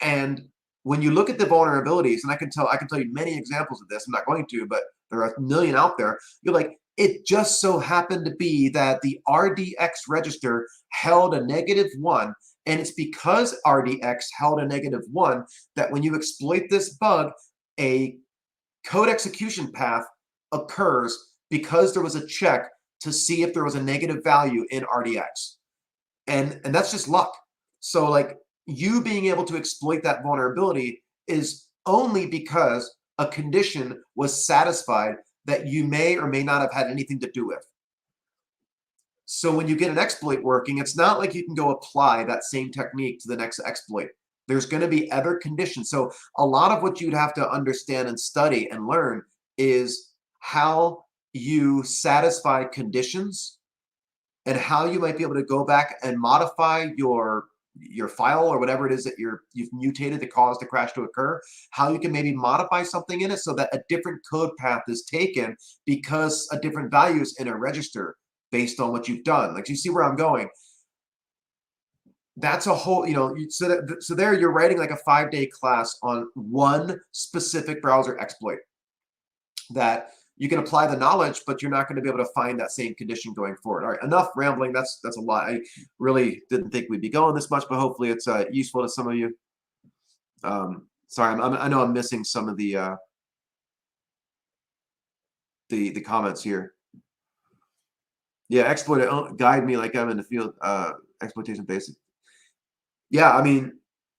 And when you look at the vulnerabilities, and I can tell you many examples of this, I'm not going to, but there are a million out there, you're like, it just so happened to be that the RDX register held a -1, and it's because RDX held a -1 that when you exploit this bug, a code execution path occurs because there was a check to see if there was a negative value in RDX. And that's just luck. So, like, you being able to exploit that vulnerability is only because a condition was satisfied that you may or may not have had anything to do with. So when you get an exploit working, it's not like you can go apply that same technique to the next exploit. There's going to be other conditions. So a lot of what you'd have to understand and study and learn is how you satisfy conditions, and how you might be able to go back and modify your file or whatever it is that you've mutated to cause the crash to occur, how you can maybe modify something in it so that a different code path is taken because a different value is in a register based on what you've done. Like, you see where I'm going? That's a whole, so there you're writing like a 5-day class on one specific browser exploit that you can apply the knowledge, but you're not going to be able to find that same condition going forward. All right, enough rambling. That's a lot. I really didn't think we'd be going this much, but hopefully it's useful to some of you. Sorry, I know I'm missing some of the comments here. Yeah, exploit it. Guide me like I'm in the field. Exploitation basic. Yeah, I mean,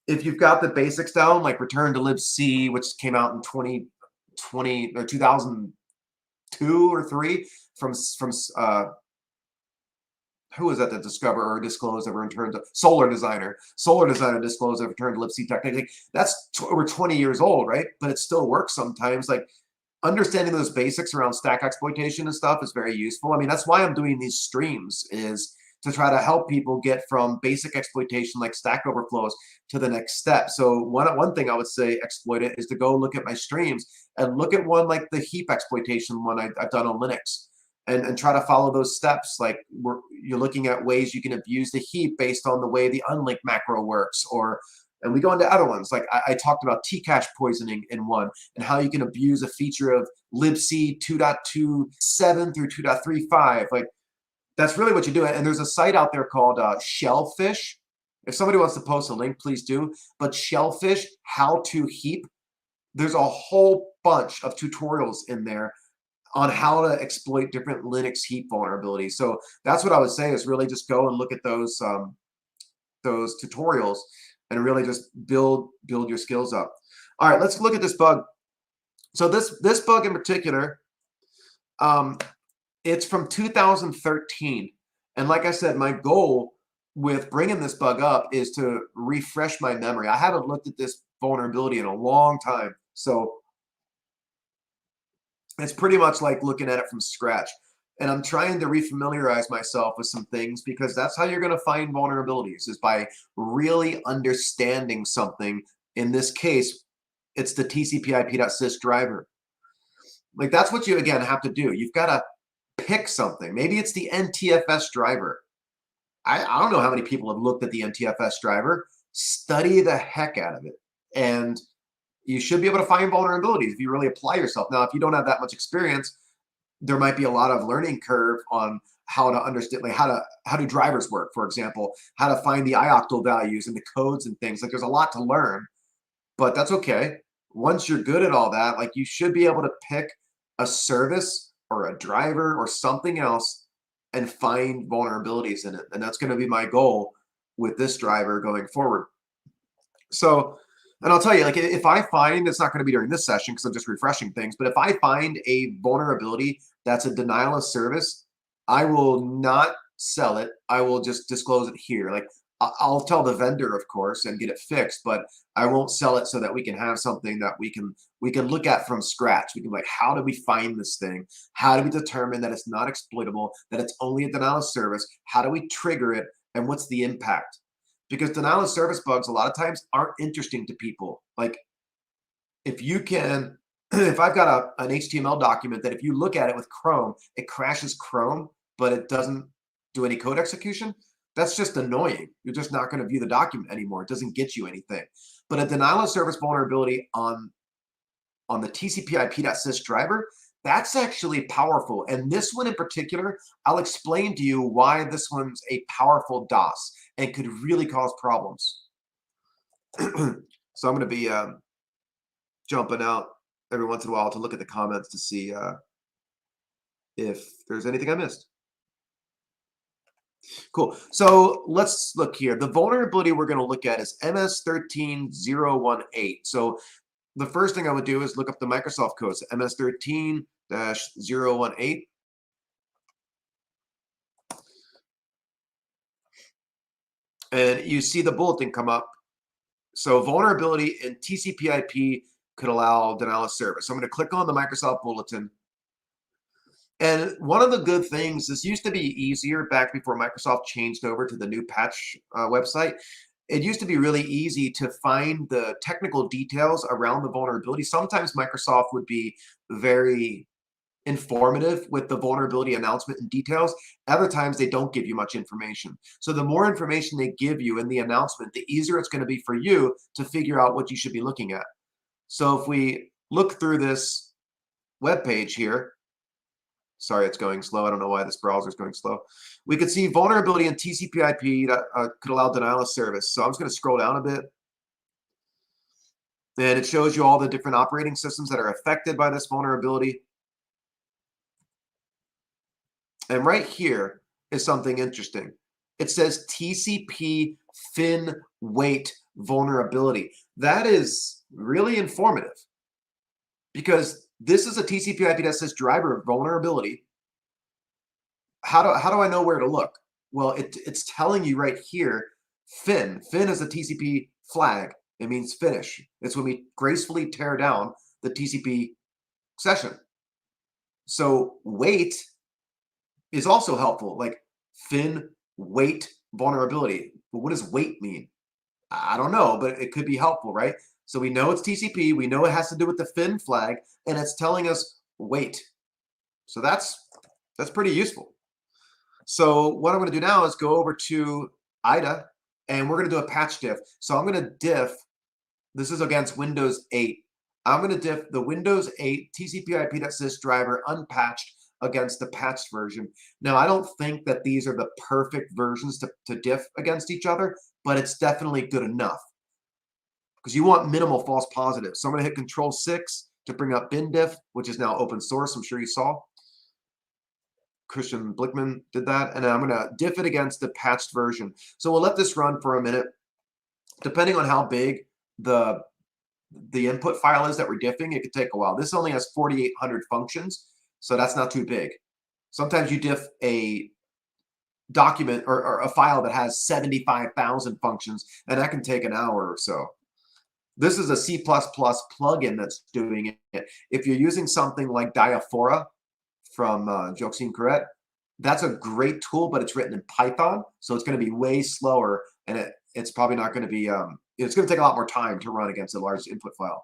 if you've got the basics down, like return to libc, which came out in 2020 or 2002 or three from who was that discovered or disclosed ever in terms of Solar Designer? Solar Designer disclosed ever in terms of libc technique. That's over 20 years old, right? But it still works sometimes. Like understanding those basics around stack exploitation and stuff is very useful. I mean, that's why I'm doing these streams, is to try to help people get from basic exploitation like stack overflows to the next step. So one thing I would say exploit it is to go look at my streams and look at one like the heap exploitation one I've done on Linux, and try to follow those steps. Like you're looking at ways you can abuse the heap based on the way the unlink macro works, or and we go into other ones. Like I talked about Tcache poisoning in one, and how you can abuse a feature of libc 2.27 through 2.35. Like that's really what you do. And there's a site out there called Shellfish. If somebody wants to post a link, please do. But Shellfish, how to heap, there's a whole bunch of tutorials in there on how to exploit different Linux heap vulnerabilities. So that's what I would say, is really just go and look at those tutorials and really just build your skills up. All right, let's look at this bug. So this bug in particular, it's from 2013. And like I said, my goal with bringing this bug up is to refresh my memory. I haven't looked at this vulnerability in a long time. So it's pretty much like looking at it from scratch. And I'm trying to refamiliarize myself with some things, because that's how you're going to find vulnerabilities, is by really understanding something. In this case, it's the tcpip.sys driver. Like that's what you, again, have to do. You've got to pick something. Maybe it's the NTFS driver. I don't know how many people have looked at the NTFS driver. Study the heck out of it. And you should be able to find vulnerabilities if you really apply yourself. Now, if you don't have that much experience, there might be a lot of learning curve on how to understand, like how do drivers work, for example, how to find the ioctl values and the codes and things. Like there's a lot to learn, but that's okay. Once you're good at all that, like you should be able to pick a service or a driver or something else and find vulnerabilities in it. And that's going to be my goal with this driver going forward. So, and I'll tell you, like if I find, it's not going to be during this session because I'm just refreshing things, but if I find a vulnerability that's a denial of service, I will not sell it. I will just disclose it here. Like I'll tell the vendor, of course, and get it fixed, but I won't sell it, so that we can have something that we can look at from scratch. We can like, how do we find this thing? How do we determine that it's not exploitable, that it's only a denial of service? How do we trigger it? And what's the impact? Because denial of service bugs a lot of times aren't interesting to people. Like if you can, if I've got an HTML document that if you look at it with Chrome, it crashes Chrome, but it doesn't do any code execution, that's just annoying. You're just not going to view the document anymore. It doesn't get you anything. But a denial of service vulnerability on the tcpip.sys driver, that's actually powerful. And this one in particular, I'll explain to you why this one's a powerful DOS and could really cause problems. So I'm going to be jumping out every once in a while to look at the comments to see if there's anything I missed. Cool. So let's look here. The vulnerability we're going to look at is MS13018. So the first thing I would do is look up the Microsoft code. So MS13-018. And you see the bulletin come up. So vulnerability in TCP/IP could allow denial of service. So I'm going to click on the Microsoft bulletin. And one of the good things, this used to be easier back before Microsoft changed over to the new patch website. It used to be really easy to find the technical details around the vulnerability. Sometimes Microsoft would be very informative with the vulnerability announcement and details. Other times they don't give you much information. So the more information they give you in the announcement, the easier it's going to be for you to figure out what you should be looking at. So if we look through this web page here, sorry, it's going slow. I don't know why this browser is going slow. We could see vulnerability in TCP/IP that could allow denial of service. So I'm just going to scroll down a bit. And it shows you all the different operating systems that are affected by this vulnerability. And right here, is something interesting. It says TCP fin weight vulnerability. That is really informative because this is a tcp/ip.sys driver vulnerability. How do I know where to look? Well, it's telling you right here, fin. Fin is a TCP flag. It means finish. It's when we gracefully tear down the TCP session. So wait is also helpful, like fin wait vulnerability. But what does wait mean? I don't know, but it could be helpful, right? So we know it's TCP. We know it has to do with the fin flag, and it's telling us wait. So that's pretty useful. So what I'm going to do now is go over to IDA, and we're going to do a patch diff. So I'm going to diff. This is against Windows 8. I'm going to diff the Windows 8 tcp/ip.sys driver unpatched against the patched version. Now, I don't think that these are the perfect versions to diff against each other, but it's definitely good enough because you want minimal false positives. So I'm going to hit Control-6 to bring up bin diff, which is now open source. I'm sure you saw. Christian Blickman did that, and I'm going to diff it against the patched version. So we'll let this run for a minute. Depending on how big the input file is that we're diffing, it could take a while. This only has 4,800 functions, so that's not too big. Sometimes you diff a document or a file that has 75,000 functions, and that can take an hour or so. This is a C++ plugin that's doing it. If you're using something like Diaphora from Joaquin Corret, that's a great tool, but it's written in Python, so it's going to be way slower, and it's probably not going to be, it's going to take a lot more time to run against a large input file.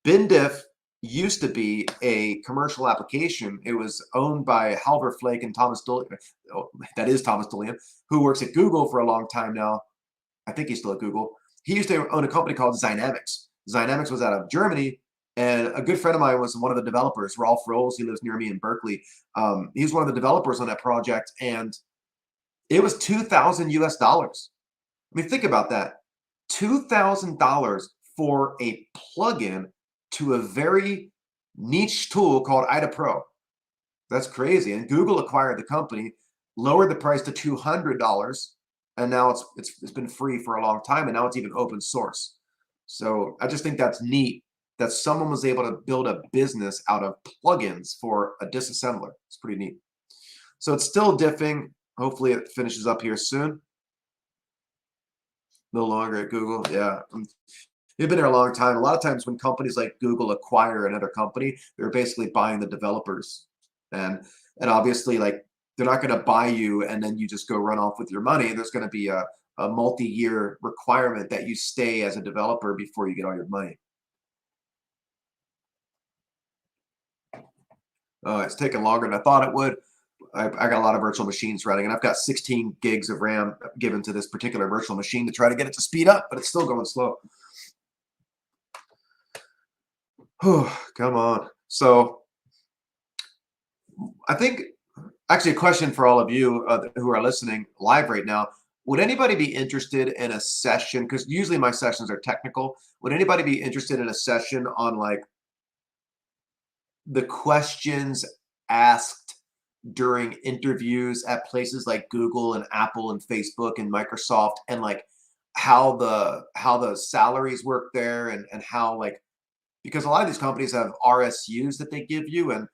BinDiff used to be a commercial application. It was owned by Halvor Flake and Thomas Dullian. Oh, that is Thomas Dullian, who works at Google for a long time now. I think he's still at Google. He used to own a company called Zynamics. Zynamics was out of Germany, and a good friend of mine was one of the developers, Rolf Rolls. He lives near me in Berkeley. He's one of the developers on that project, and it was $2,000 US. I mean, think about that. $2,000 for a plugin to a very niche tool called IDA Pro. That's crazy. And Google acquired the company, lowered the price to $200, and now it's been free for a long time, and now it's even open source. So I just think that's neat that someone was able to build a business out of plugins for a disassembler. It's pretty neat. So it's still diffing. Hopefully it finishes up here soon. No longer at Google. Yeah. You've been there a long time. A lot of times when companies like Google acquire another company, they're basically buying the developers. And obviously, like, they're not going to buy you and then you just go run off with your money. There's going to be a multi-year requirement that you stay as a developer before you get all your money. It's taken longer than I thought it would. I got a lot of virtual machines running, and I've got 16 gigs of RAM given to this particular virtual machine to try to get it to speed up, but it's still going slow. Come on. So I think actually a question for all of you who are listening live right now. Would anybody be interested in a session? Because usually my sessions are technical. Would anybody be interested in a session on like the questions asked during interviews at places like Google and Apple and Facebook and Microsoft, and like how the salaries work there, and how, like, because a lot of these companies have RSUs that they give you, and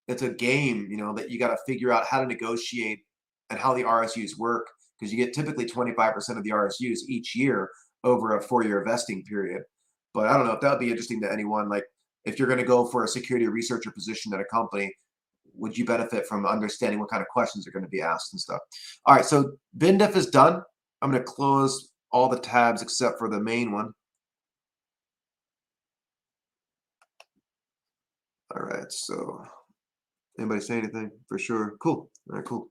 it's a game, you know, that you got to figure out how to negotiate and how the RSUs work, because you get typically 25% of the RSUs each year over a 4-year vesting period. But I don't know if that would be interesting to anyone. Like, if you're going to go for a security researcher position at a company, would you benefit from understanding what kind of questions are going to be asked and stuff? All right, so BinDiff is done. I'm going to close all the tabs except for the main one. All right, so anybody say anything for sure? Cool. All right, cool.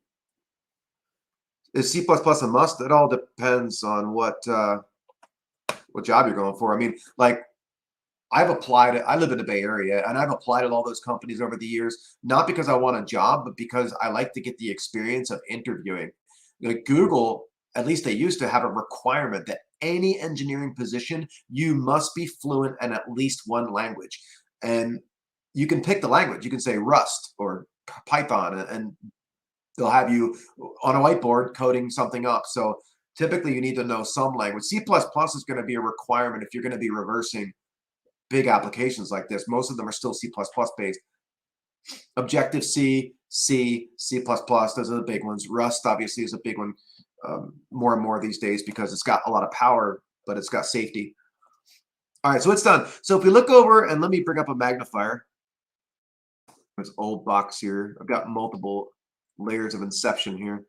Is C++ a must? It all depends on what job you're going for. I mean, like, I've applied it. I live in the Bay Area, and I've applied at all those companies over the years, not because I want a job, but because I like to get the experience of interviewing. Like Google, at least they used to have a requirement that any engineering position, you must be fluent in at least one language. And you can pick the language. You can say Rust or Python, and they'll have you on a whiteboard coding something up. So typically you need to know some language. C++ is going to be a requirement if you're going to be reversing big applications like this. Most of them are still C++ based. Objective-C, C, C++, those are the big ones. Rust obviously is a big one more and more these days because it's got a lot of power, but it's got safety. All right, so it's done. So if we look over, and let me bring up a magnifier. This old box here. I've got multiple layers of inception here.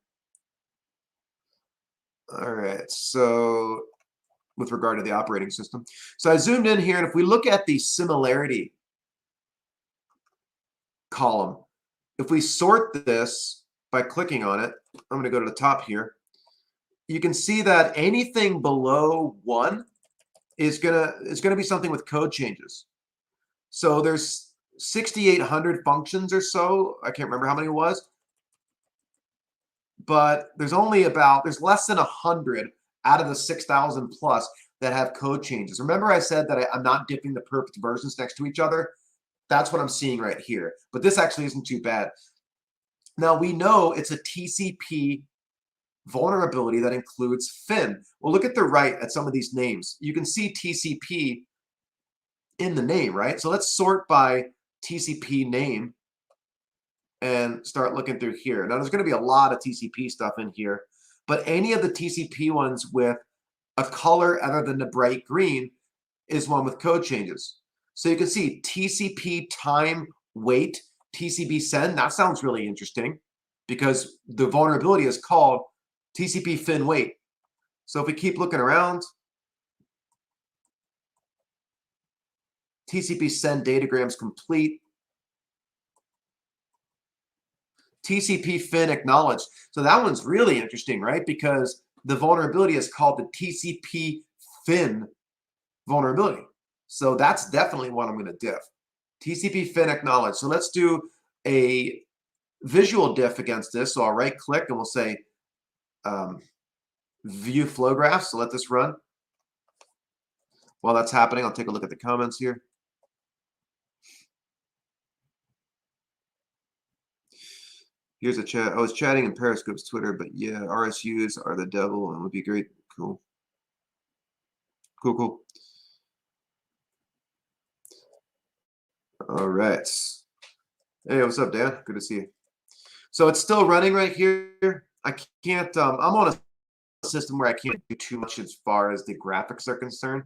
All right, so with regard to the operating system. So I zoomed in here, and if we look at the similarity column, if we sort this by clicking on it, I'm going to go to the top here. You can see that anything below 1 is gonna be something with code changes. So there's 6,800 functions or so. I can't remember how many it was, but there's less than 100 out of the 6,000 plus that have code changes. Remember I said that I'm not dipping the perfect versions next to each other? That's what I'm seeing right here. But this actually isn't too bad. Now we know it's a TCP vulnerability that includes fin. Well, look at the right at some of these names. You can see TCP in the name, right? So let's sort by TCP name and start looking through here. Now there's going to be a lot of TCP stuff in here, but any of the TCP ones with a color other than the bright green is one with code changes. So you can see TCP time wait, TCP send. That sounds really interesting because the vulnerability is called TCP fin wait. So if we keep looking around, TCP send datagrams complete, TCP fin acknowledged. So that one's really interesting, right? Because the vulnerability is called the TCP fin vulnerability. So that's definitely one I'm going to diff. TCP fin acknowledged. So let's do a visual diff against this. So I'll right click and we'll say view flow graph. So let this run. While that's happening, I'll take a look at the comments here. Here's a chat. I was chatting in Periscope's Twitter, but yeah, RSUs are the devil and would be great. Cool. Cool, cool. All right. Hey, what's up, Dan? Good to see you. So it's still running right here. I can't, I'm on a system where I can't do too much as far as the graphics are concerned.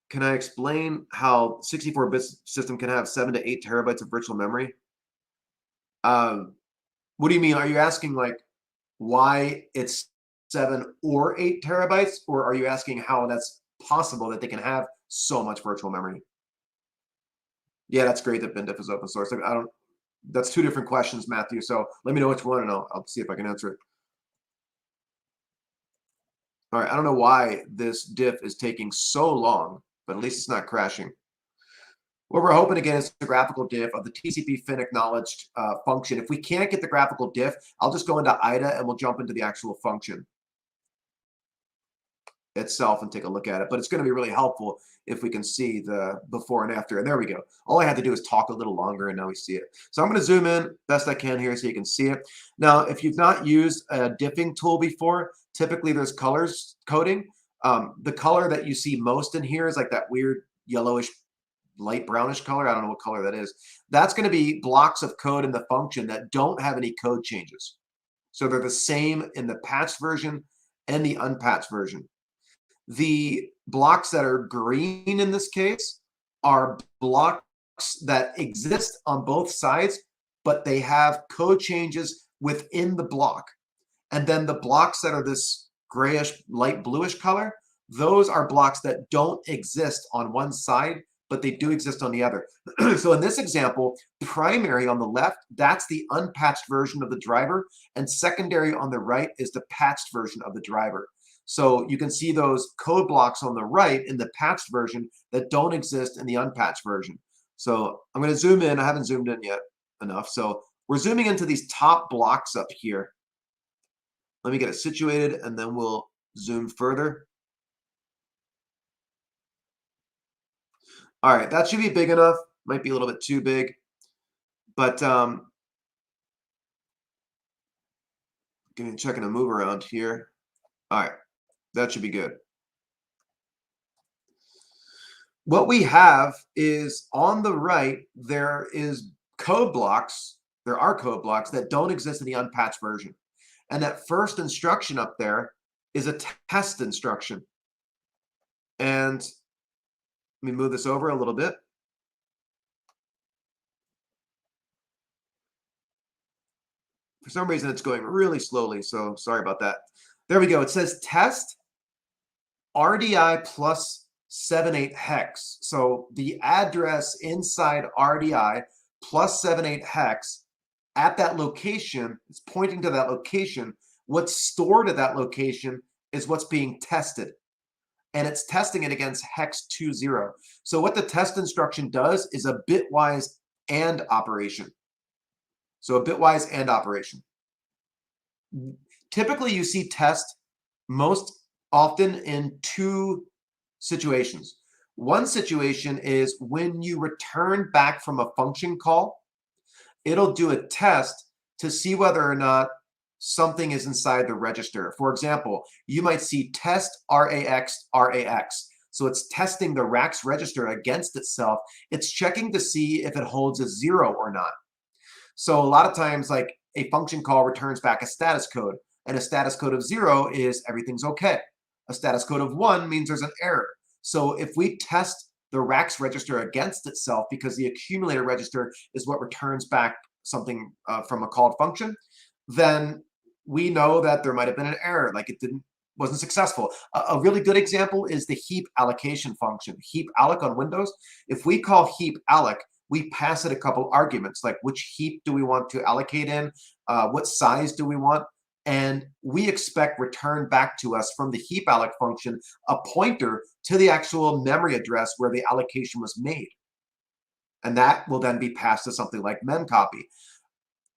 Can I explain how 64-bit system can have 7 to 8 terabytes of virtual memory? What do you mean? Are you asking like why it's 7 or 8 terabytes, or are you asking how that's possible that they can have so much virtual memory? Yeah, that's great that BinDiff is open source. I don't. That's two different questions, Matthew. So let me know which one, and I'll see if I can answer it. All right. I don't know why this diff is taking so long, but at least it's not crashing. What we're hoping to get is the graphical diff of the TCP fin acknowledged function. If we can't get the graphical diff, I'll just go into IDA and we'll jump into the actual function itself and take a look at it. But it's going to be really helpful if we can see the before and after. And there we go. All I had to do is talk a little longer, and now we see it. So I'm going to zoom in best I can here so you can see it. Now, if you've not used a diffing tool before, typically there's colors coding. The color that you see most in here is like that weird yellowish, light brownish color. I don't know what color that is. That's going to be blocks of code in the function that don't have any code changes. So they're the same in the patched version and the unpatched version. The blocks that are green in this case are blocks that exist on both sides, but they have code changes within the block. And then the blocks that are this grayish, light bluish color, those are blocks that don't exist on one side, but they do exist on the other. So in this example, primary on the left, that's the unpatched version of the driver, and secondary on the right is the patched version of the driver. So you can see those code blocks on the right in the patched version that don't exist in the unpatched version. So I'm going to zoom in. I haven't zoomed in yet enough. So we're zooming into these top blocks up here. Let me get it situated, and then we'll zoom further. All right, that should be big enough. Might be a little bit too big. But checking a move around here. All right, that should be good. What we have is on the right, there is code blocks. There are code blocks that don't exist in the unpatched version. And that first instruction up there is a test instruction. And let me move this over a little bit. For some reason, it's going really slowly, so sorry about that. There we go. It says test RDI plus 78 hex. So the address inside RDI plus 78 hex at that location, it's pointing to that location. What's stored at that location is what's being tested. And it's testing it against hex 20. So what the test instruction does is a bitwise AND operation. So a bitwise AND operation. Typically, you see test most often in two situations. One situation is when you return back from a function call, it'll do a test to see whether or not something is inside the register. For example, you might see test RAX, RAX. So it's testing the RAX register against itself. It's checking to see if it holds a 0 or not. So a lot of times, like a function call returns back a status code, and a status code of 0 is everything's okay. A status code of 1 means there's an error. So if we test the RAX register against itself, because the accumulator register is what returns back something from a called function, then we know that there might have been an error, like it wasn't successful. A really good example is the heap allocation function, heap alloc on Windows. If we call heap alloc, we pass it a couple arguments, like which heap do we want to allocate in, what size do we want, and we expect return back to us from the heap alloc function a pointer to the actual memory address where the allocation was made. And that will then be passed to something like memcopy.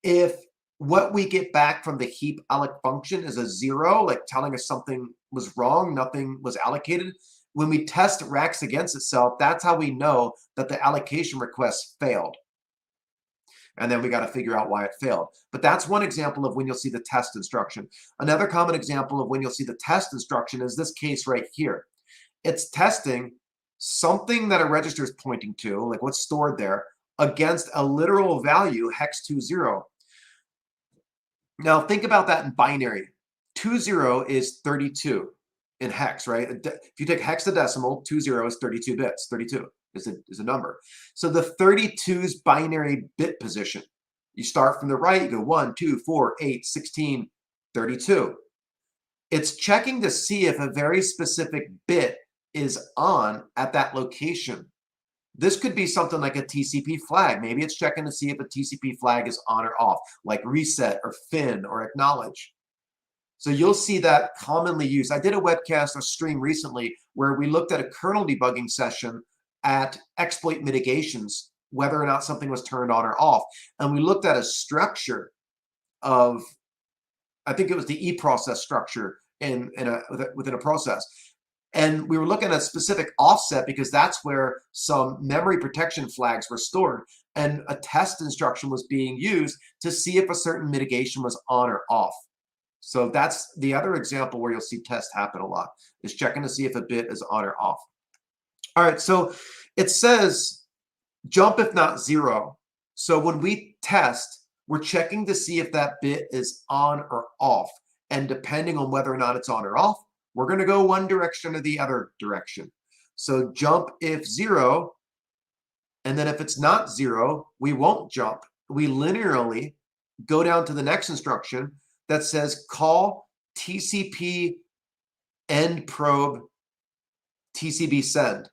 If what we get back from the heap alloc function is a 0, like telling us something was wrong, nothing was allocated, when we test RAX against itself, that's how we know that the allocation request failed. And then we got to figure out why it failed. But that's one example of when you'll see the test instruction. Another common example of when you'll see the test instruction is this case right here. It's testing something that a register is pointing to, like what's stored there, against a literal value, hex 20. Now think about that in binary. 20 is 32 in hex, right? If you take hexadecimal, 20 is 32 bits. 32 is a number. So the 32's binary bit position, you start from the right, you go 1, 2, 4, 8, 16, 32. It's checking to see if a very specific bit is on at that location. This could be something like a TCP flag. Maybe it's checking to see if a TCP flag is on or off, like reset or fin or acknowledge. So you'll see that commonly used. I did a webcast or stream recently where we looked at a kernel debugging session at exploit mitigations, whether or not something was turned on or off. And we looked at a structure of, I think it was the eProcess structure within a process. And we were looking at a specific offset because that's where some memory protection flags were stored. And a test instruction was being used to see if a certain mitigation was on or off. So that's the other example where you'll see test happen a lot, is checking to see if a bit is on or off. All right, so it says jump if not 0. So when we test, we're checking to see if that bit is on or off. And depending on whether or not it's on or off, we're going to go one direction or the other direction. So jump if 0, and then if it's not 0, we won't jump. We linearly go down to the next instruction that says call TCP end probe TCB send.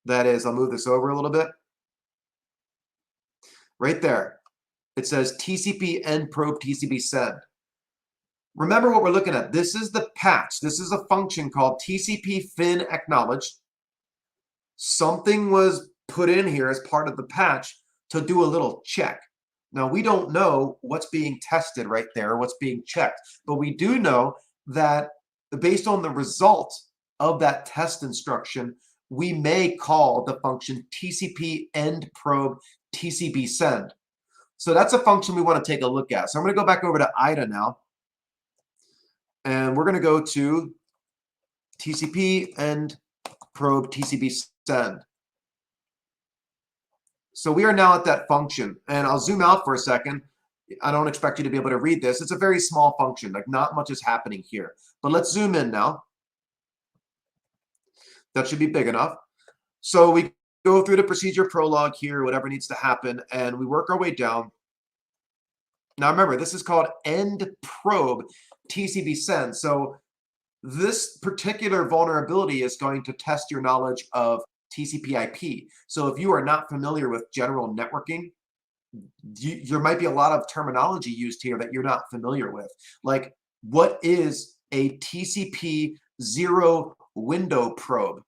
That is, I'll move this over a little bit. Right there, it says TCP end probe TCB send. Remember what we're looking at. This is the patch. This is a function called TCP fin acknowledged. Something was put in here as part of the patch to do a little check. Now, we don't know what's being tested right there, what's being checked, but we do know that based on the result of that test instruction, we may call the function TCP end probe TCP send. So that's a function we want to take a look at. So I'm going to go back over to IDA now. And we're going to go to TCP and probe TCP send. So we are now at that function. And I'll zoom out for a second. I don't expect you to be able to read this. It's a very small function. Like, not much is happening here. But let's zoom in now. That should be big enough. So we go through the procedure prologue here, whatever needs to happen, and we work our way down. Now remember, this is called end probe TCP send. So this particular vulnerability is going to test your knowledge of TCP/IP. So if you are not familiar with general networking, there might be a lot of terminology used here that you're not familiar with. Like, what is a TCP zero window probe?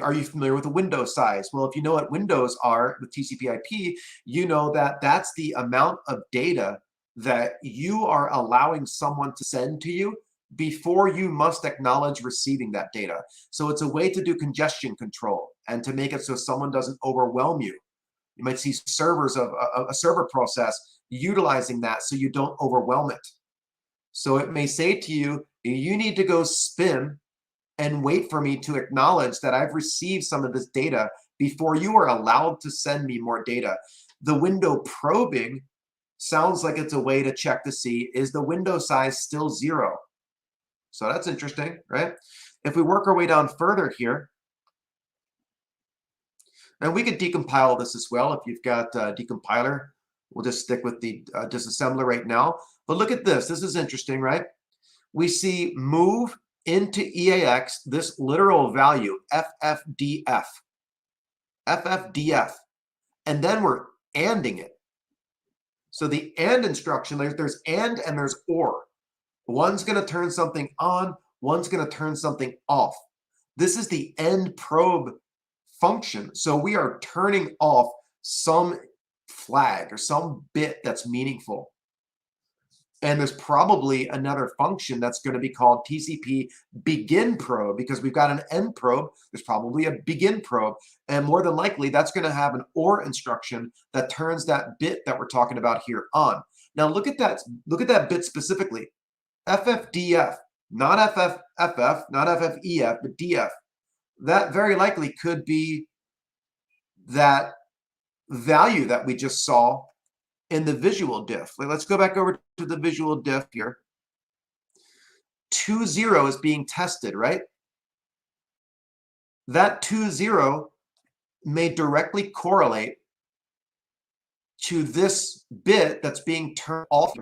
Are you familiar with the window size? Well, if you know what windows are with TCP/IP, you know that that's the amount of data that you are allowing someone to send to you before you must acknowledge receiving that data. So it's a way to do congestion control and to make it so someone doesn't overwhelm you. You might see servers of a server process utilizing that so you don't overwhelm it. So it may say to you, you need to go spin and wait for me to acknowledge that I've received some of this data before you are allowed to send me more data. The window probing sounds like it's a way to check to see, is the window size still 0? So that's interesting, right? If we work our way down further here, and we could decompile this as well if you've got a decompiler. We'll just stick with the disassembler right now. But look at this. This is interesting, right? We see move into EAX, this literal value, FFDF. FFDF. And then we're ANDing it. So the AND instruction, there's AND and there's OR. One's going to turn something on, one's going to turn something off. This is the end probe function. So we are turning off some flag or some bit that's meaningful. And there's probably another function that's going to be called TCP begin probe, because we've got an end probe. There's probably a begin probe. And more than likely, that's going to have an OR instruction that turns that bit that we're talking about here on. Now look at that. Look at that bit specifically. FFDF, not FFFF, not FFEF, but DF. That very likely could be that value that we just saw in the visual diff. Let's go back over to the visual diff here. 2.0 is being tested, right? That 2.0 may directly correlate to this bit that's being turned off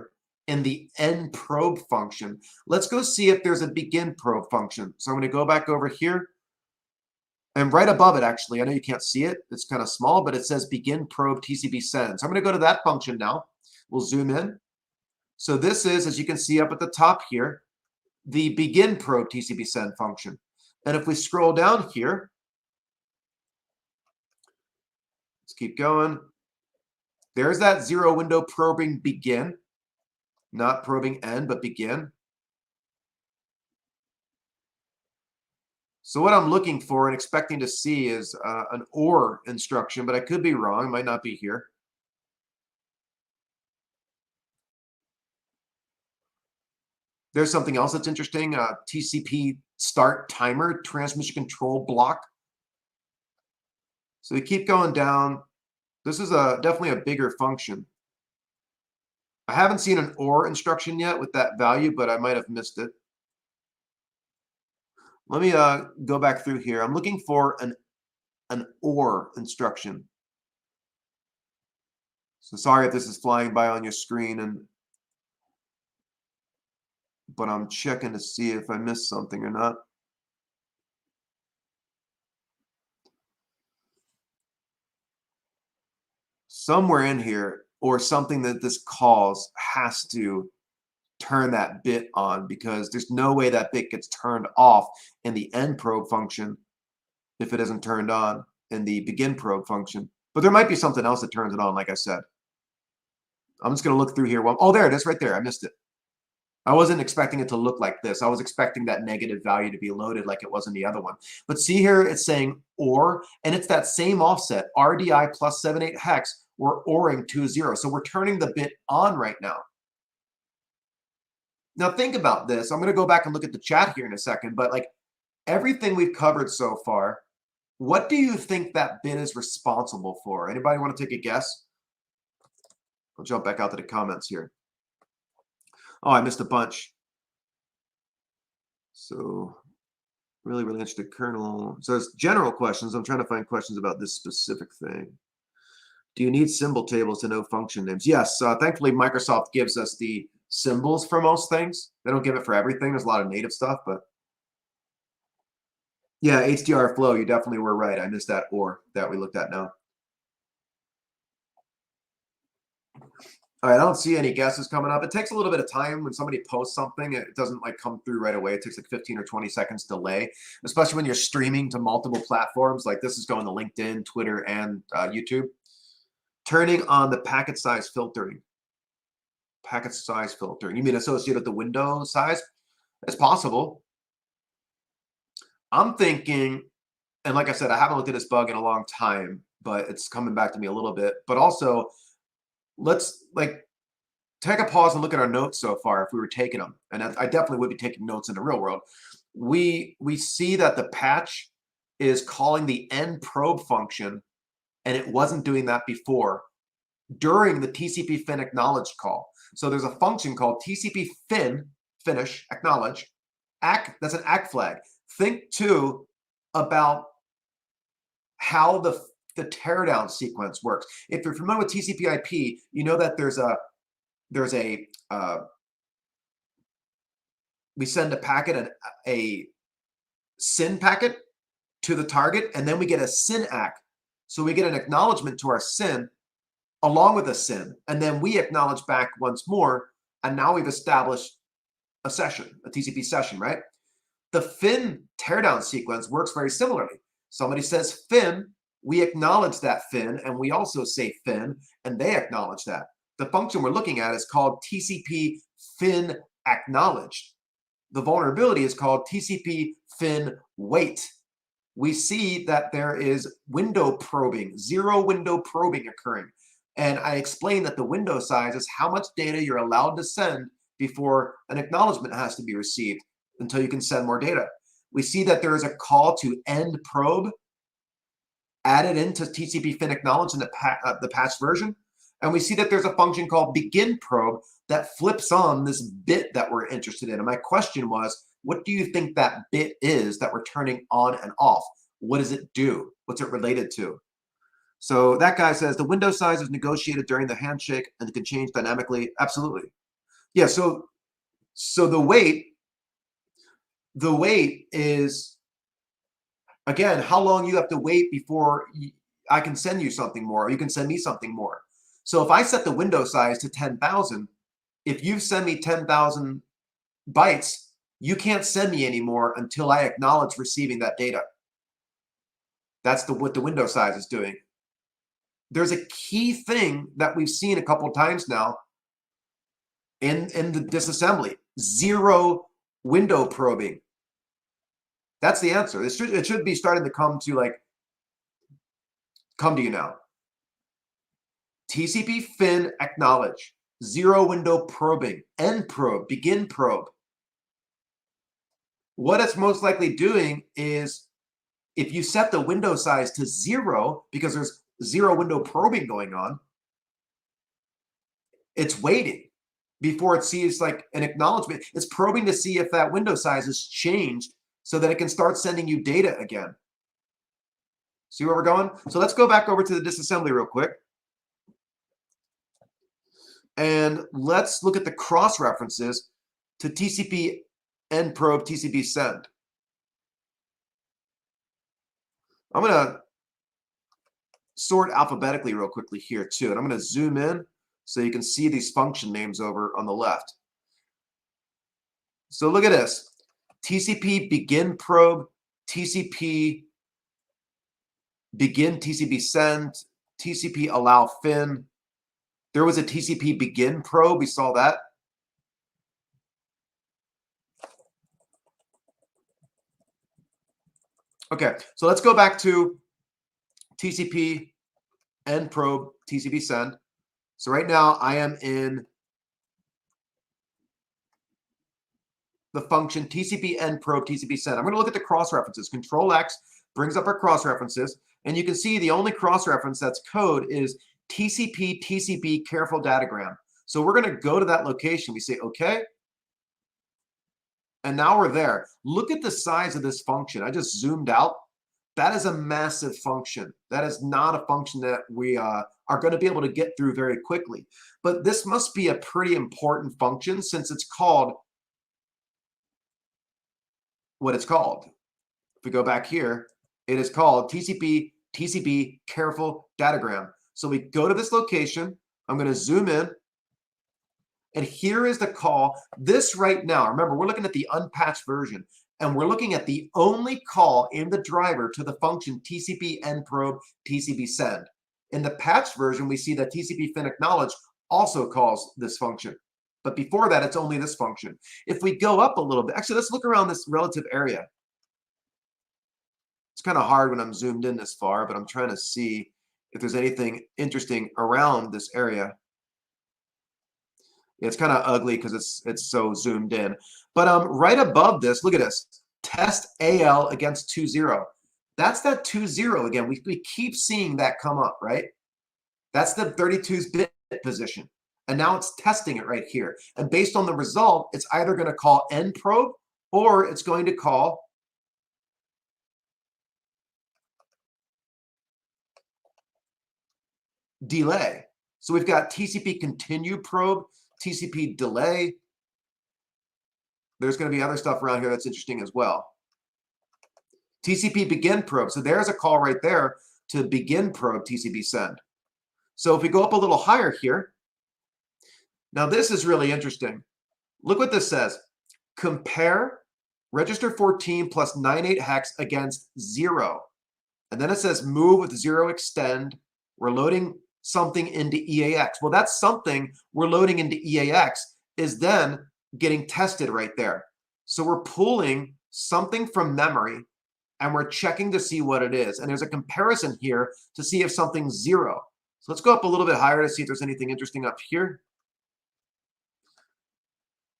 in the end probe function. Let's go see if there's a begin probe function. So I'm going to go back over here. And right above it, actually, I know you can't see it. It's kind of small, but it says begin probe TCP send. So I'm going to go to that function now. We'll zoom in. So this is, as you can see up at the top here, the begin probe TCP send function. And if we scroll down here, let's keep going. There's that 0 window probing begin, not probing end, but begin. So what I'm looking for and expecting to see is an OR instruction, but I could be wrong. It might not be here. There's something else that's interesting. TCP start timer transmission control block. So we keep going down. This is definitely a bigger function. I haven't seen an OR instruction yet with that value, but I might have missed it. Let me go back through here. I'm looking for an OR instruction. So sorry if this is flying by on your screen, but I'm checking to see if I missed something or not. Somewhere in here, or something that this calls has to turn that bit on, because there's no way that bit gets turned off in the end probe function if it isn't turned on in the begin probe function. But there might be something else that turns it on, like I said. I'm just going to look through here. Well, oh, there it is right there. I missed it. I wasn't expecting it to look like this. I was expecting that negative value to be loaded like it was in the other one. But see here, it's saying OR, and it's that same offset, RDI plus 78 hex. We're ORing to 0. So we're turning the bit on right now. Now think about this. I'm going to go back and look at the chat here in a second, but like everything we've covered so far, what do you think that bit is responsible for? Anybody want to take a guess? I'll jump back out to the comments here. Oh, I missed a bunch. So really interested kernel. So it's general questions. I'm trying to find questions about this specific thing. Do you need symbol tables to know function names? Yes. Thankfully, Microsoft gives us the symbols for most things. They don't give it for everything. There's a lot of native stuff, but yeah, HDR flow, you definitely were right. I missed that OR that we looked at now. All right, I don't see any guesses coming up. It takes a little bit of time when somebody posts something. It doesn't like come through right away. It takes like 15 or 20 seconds delay, especially when you're streaming to multiple platforms. Like this is going to LinkedIn, Twitter, and YouTube. Turning on the packet size filtering. Packet size filtering. You mean associated with the window size? It's possible. I'm thinking, and like I said, I haven't looked at this bug in a long time, but it's coming back to me a little bit. But also, let's like take a pause and look at our notes so far if we were taking them. And I definitely would be taking notes in the real world. We see that the patch is calling the end probe function, and it wasn't doing that before during the TCP fin acknowledge call. So there's a function called TCP fin finish acknowledge. That's an ACK flag. Think too about how the teardown sequence works. If you're familiar with TCP/IP, you know that we send a packet, a SYN packet to the target, and then we get a SYN ACK. So we get an acknowledgement to our SYN along with a SYN, and then we acknowledge back once more, and now we've established a session, a TCP session, right? The fin teardown sequence works very similarly. Somebody says fin, we acknowledge that fin, and we also say fin, and they acknowledge that. The function we're looking at is called TCP fin acknowledged. The vulnerability is called TCP fin wait. We see that there is window probing, zero window probing occurring. And I explained that the window size is how much data you're allowed to send before an acknowledgement has to be received until you can send more data. We see that there is a call to end probe added into TCP fin acknowledge in the patched version. And we see that there's a function called begin probe that flips on this bit that we're interested in. And my question was, what do you think that bit is that we're turning on and off? What does it do? What's it related to? So that guy says the window size is negotiated during the handshake and it can change dynamically. Absolutely. Yeah, so the wait is, again, how long you have to wait before I can send you something more, or you can send me something more. So if I set the window size to 10,000, if you send me 10,000 bytes, you can't send me anymore until I acknowledge receiving that data. That's what the window size is doing. There's a key thing that we've seen a couple of times now in the disassembly: zero window probing. That's the answer. It should be starting to come to you now. TCP fin acknowledge, zero window probing, end probe, begin probe. What it's most likely doing is, if you set the window size to 0, because there's zero window probing going on, it's waiting before it sees like an acknowledgement. It's probing to see if that window size has changed so that it can start sending you data again. See where we're going? So let's go back over to the disassembly real quick. And let's look at the cross references to TCP end probe, TCP send. I'm going to sort alphabetically real quickly here too. And I'm going to zoom in so you can see these function names over on the left. So look at this. TCP begin probe, TCP begin TCP send, TCP allow fin. There was a TCP begin probe. We saw that. Okay, so let's go back to TCP end probe TCP send. So right now I am in the function TCP end probe TCP send. I'm going to look at the cross references. Control X brings up our cross references, and you can see the only cross reference that's code is TCP TCP careful datagram. So we're going to go to that location. We say okay, and now we're there. Look at the size of this function. I just zoomed out. That is a massive function. That is not a function that we are going to be able to get through very quickly. But this must be a pretty important function since it's called what it's called. If we go back here, it is called TCP TCP careful datagram. So we go to this location. I'm going to zoom in. And here is the call. This right now, remember, we're looking at the unpatched version. And we're looking at the only call in the driver to the function TCP end probe TCP send. In the patched version, we see that TCP fin acknowledge also calls this function. But before that, it's only this function. If we go up a little bit, actually, let's look around this relative area. It's kind of hard when I'm zoomed in this far, but I'm trying to see if there's anything interesting around this area. It's kind of ugly because it's so zoomed in. But right above this, look at this. Test AL against 2.0. That's that 2.0 again. We keep seeing that come up, right? That's the 32's bit position. And now it's testing it right here. And based on the result, it's either going to call end probe or it's going to call delay. So we've got TCP continue probe, TCP delay. There's going to be other stuff around here that's interesting as well. TCP begin probe. So there's a call right there to begin probe TCP send. So if we go up a little higher here, now this is really interesting. Look what this says. Compare register 14 plus 98 hex against 0. And then it says move with 0 extend. We're loading something into EAX. Well, that's something we're loading into EAX is then getting tested right there. So we're pulling something from memory and we're checking to see what it is. And there's a comparison here to see if something's 0. So let's go up a little bit higher to see if there's anything interesting up here.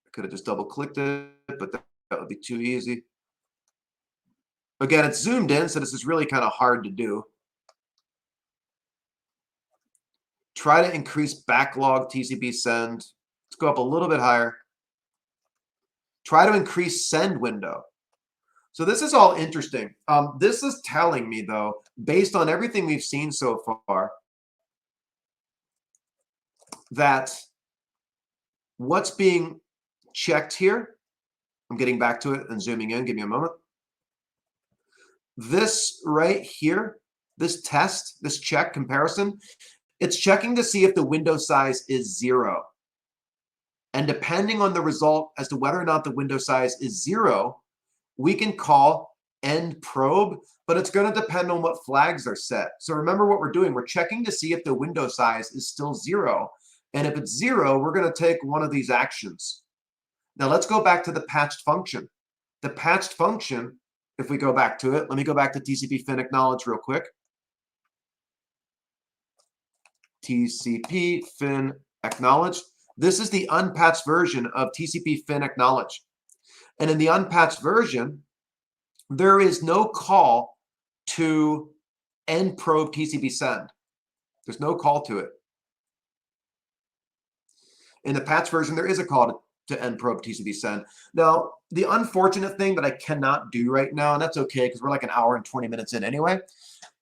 I could have just double clicked it, but that would be too easy. Again, it's zoomed in, so this is really kind of hard to do. Try to increase backlog TCP send. Let's go up a little bit higher. Try to increase send window. So this is all interesting. This is telling me, though, based on everything we've seen so far, that what's being checked here, I'm getting back to it and zooming in. Give me a moment. This right here, this test, this check comparison, it's checking to see if the window size is 0. And depending on the result as to whether or not the window size is 0, we can call end probe, but it's going to depend on what flags are set. So remember what we're doing. We're checking to see if the window size is still 0. And if it's 0, we're going to take one of these actions. Now let's go back to the patched function. The patched function, if we go back to it, let me go back to TCP fin acknowledge real quick. TCP fin acknowledge. This is the unpatched version of TCP fin acknowledge. And in the unpatched version, there is no call to end probe TCP send. There's no call to it. In the patched version, there is a call to end probe TCP send. Now, the unfortunate thing that I cannot do right now, and that's okay because we're like an hour and 20 minutes in anyway,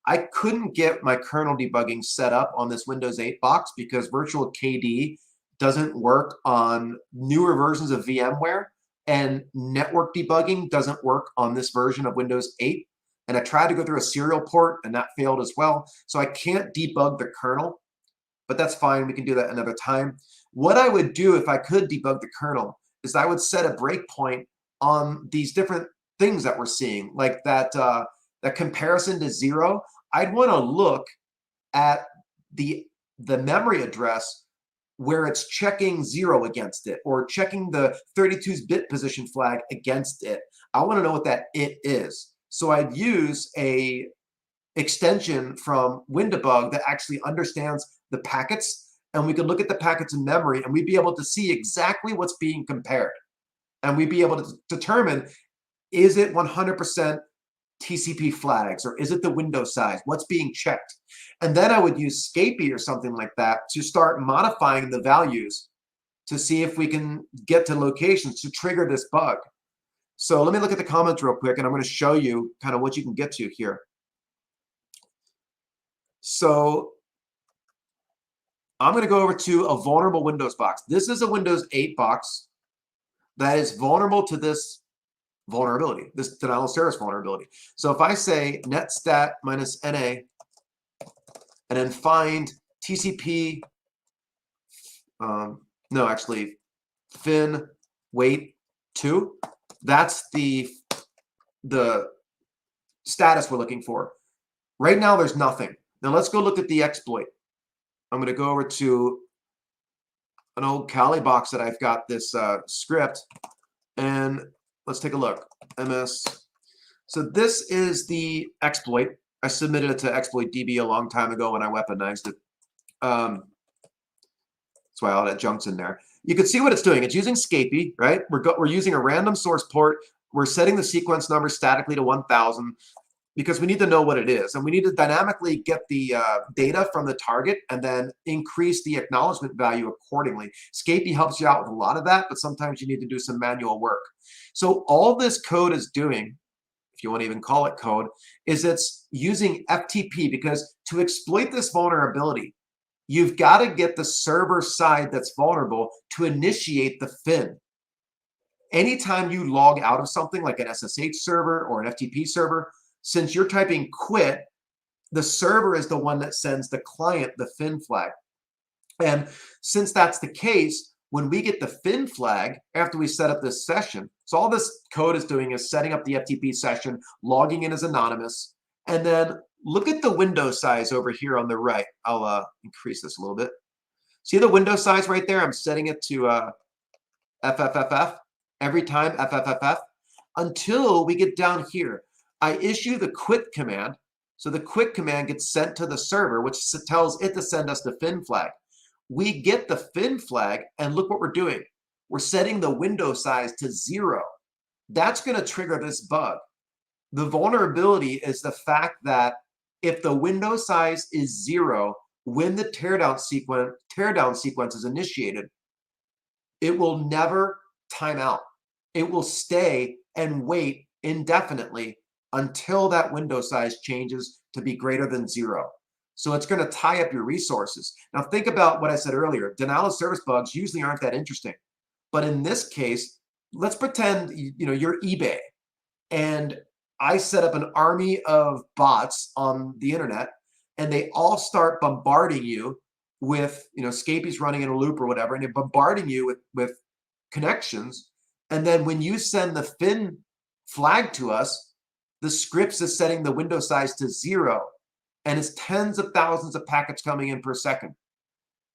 I couldn't get my kernel debugging set up on this Windows 8 box because virtual KD doesn't work on newer versions of VMware, and network debugging doesn't work on this version of Windows 8. And I tried to go through a serial port and that failed as well. So I can't debug the kernel, but that's fine. We can do that another time. What I would do if I could debug the kernel is I would set a breakpoint on these different things that we're seeing, like that comparison to 0. I'd want to look at the memory address where it's checking 0 against it or checking the 32's bit position flag against it. I want to know what that it is. So I'd use a extension from WinDbg that actually understands the packets, and we could look at the packets in memory, and we'd be able to see exactly what's being compared. And we'd be able to determine, is it 100% TCP flags, or is it the window size? What's being checked? And then I would use Scapy or something like that to start modifying the values to see if we can get to locations to trigger this bug. So let me look at the comments real quick, and I'm going to show you kind of what you can get to here. So I'm going to go over to a vulnerable Windows box. This is a Windows 8 box that is vulnerable to this vulnerability, this denial of service vulnerability. So if I say netstat -NA and then find TCP, no, actually, fin wait 2, that's the status we're looking for. Right now, there's nothing. Now let's go look at the exploit. I'm going to go over to an old Kali box that I've got this script, and let's take a look. MS. So this is the exploit. I submitted it to exploit DB a long time ago when I weaponized it. That's why all that junk's in there. You can see what it's doing. It's using Scapy, right? We're using a random source port. We're setting the sequence number statically to 1000 because we need to know what it is. And we need to dynamically get the data from the target and then increase the acknowledgement value accordingly. Scapy helps you out with a lot of that, but sometimes you need to do some manual work. So all this code is doing, if you want to even call it code, is it's using FTP, because to exploit this vulnerability, you've got to get the server side that's vulnerable to initiate the fin. Anytime you log out of something like an SSH server or an FTP server, since you're typing quit, the server is the one that sends the client the fin flag. And since that's the case, when we get the fin flag after we set up this session, so all this code is doing is setting up the FTP session, logging in as anonymous, and then look at the window size over here on the right. I'll increase this a little bit. See the window size right there? I'm setting it to FFFF every time, FFFF, until we get down here. I issue the quit command. So the quit command gets sent to the server, which tells it to send us the fin flag. We get the fin flag, and look what we're doing. We're setting the window size to 0. That's going to trigger this bug. The vulnerability is the fact that if the window size is 0, when the teardown sequence is initiated, it will never time out. It will stay and wait indefinitely until that window size changes to be greater than 0. So it's going to tie up your resources. Now think about what I said earlier. Denial of service bugs usually aren't that interesting. But in this case, let's pretend you're eBay, and I set up an army of bots on the internet, and they all start bombarding you with, Scapy's running in a loop or whatever, and they're bombarding you with connections. And then when you send the fin flag to us, the scripts is setting the window size to 0, and it's tens of thousands of packets coming in per second.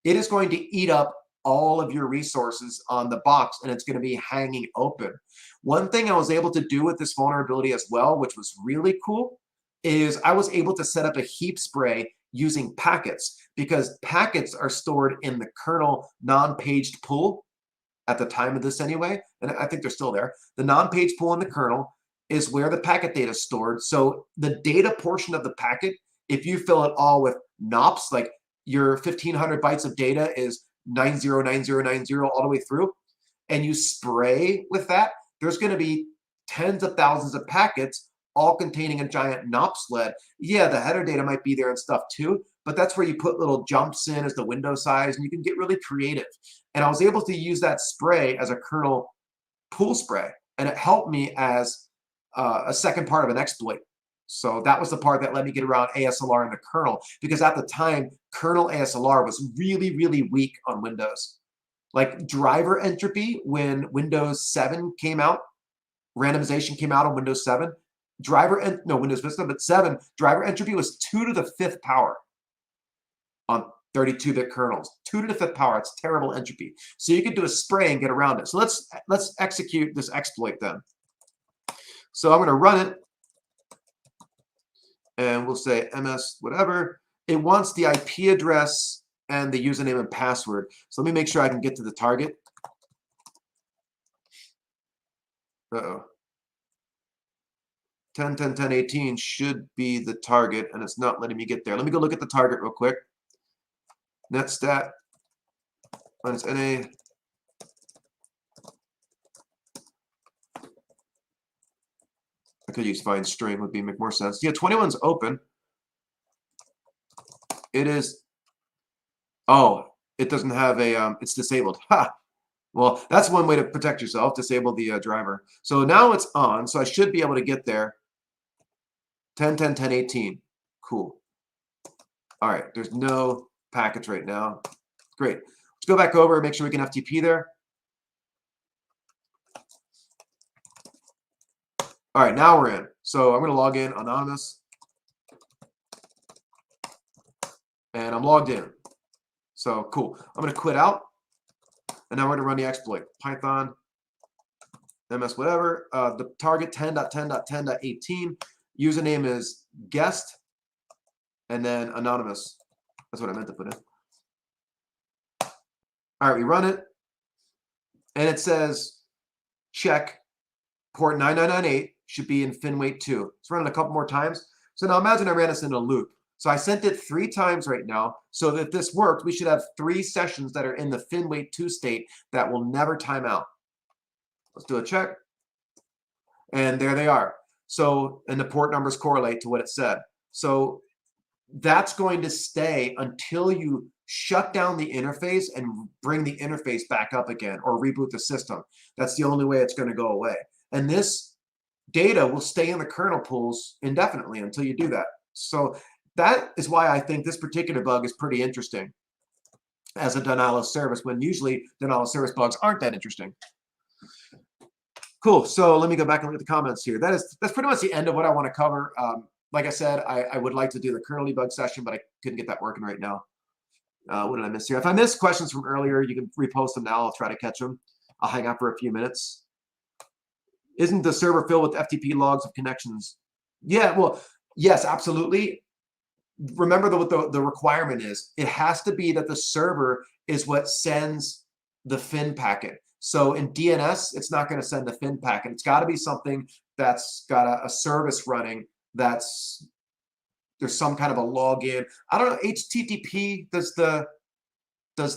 It is going to eat up all of your resources on the box, and it's going to be hanging open. One thing I was able to do with this vulnerability as well, which was really cool, is I was able to set up a heap spray using packets, because packets are stored in the kernel non-paged pool at the time of this anyway, and I think they're still there. The non-paged pool in the kernel is where the packet data is stored. So the data portion of the packet, if you fill it all with NOPs, like your 1500 bytes of data is 909090 all the way through, and you spray with that, there's going to be tens of thousands of packets all containing a giant NOP sled. Yeah, the header data might be there and stuff too, but that's where you put little jumps in as the window size, and you can get really creative. And I was able to use that spray as a kernel pool spray, and it helped me as a second part of an exploit. So that was the part that let me get around ASLR in the kernel, because at the time, kernel ASLR was really, really weak on Windows. Like driver entropy, when Windows 7 came out, randomization came out on Windows 7, Windows Vista, but 7, driver entropy was 2 to the 5th power on 32-bit kernels. 2 to the 5th power, it's terrible entropy. So you could do a spray and get around it. So let's execute this exploit then. So I'm going to run it. and we'll say ms whatever. It wants the IP address and the username and password. So let me make sure I can get to the target. Uh-oh. 10, 10, 10, 18 should be the target, and it's not letting me get there. Let me go look at the target real quick. Netstat minus NA. I could use find string, would make more sense. Yeah, 21's open. It is. Oh, it doesn't have a. It's disabled. Ha. Well, that's one way to protect yourself. Disable the driver. So now it's on. So I should be able to get there. 10, 10, 10, 18. Cool. All right. There's no packets right now. Great. Let's go back over and make sure we can FTP there. All right, now we're in. So I'm going to log in anonymous. And I'm logged in. So cool. I'm going to quit out. And now we're going to run the exploit. Python, ms whatever. The target 10.10.10.18. Username is guest. And then anonymous. That's what I meant to put in. All right, we run it. And it says check port 9998 should be in FinWait 2. It's running a couple more times. So now imagine I ran this in a loop. So I sent it 3 times right now. So that if this worked, we should have 3 sessions that are in the FinWait 2 state that will never time out. Let's do a check. And there they are. So, and the port numbers correlate to what it said. So that's going to stay until you shut down the interface and bring the interface back up again or reboot the system. That's the only way it's going to go away. And this data will stay in the kernel pools indefinitely until you do that. So that is why I think this particular bug is pretty interesting as a denial of service, when usually denial of service bugs aren't that interesting. Cool. So let me go back and look at the comments here. That's pretty much the end of what I want to cover. Like I said, I would like to do the kernel debug session, but I couldn't get that working right now. What did I miss here? If I missed questions from earlier, you can repost them now. I'll try to catch them. I'll hang out for a few minutes. Isn't the server filled with FTP logs of connections? Yeah, well, yes, absolutely. Remember what the requirement is. It has to be that the server is what sends the FIN packet. So in DNS, it's not going to send the FIN packet. It's got to be something that's got a service running. There's some kind of a login. I don't know. HTTP, does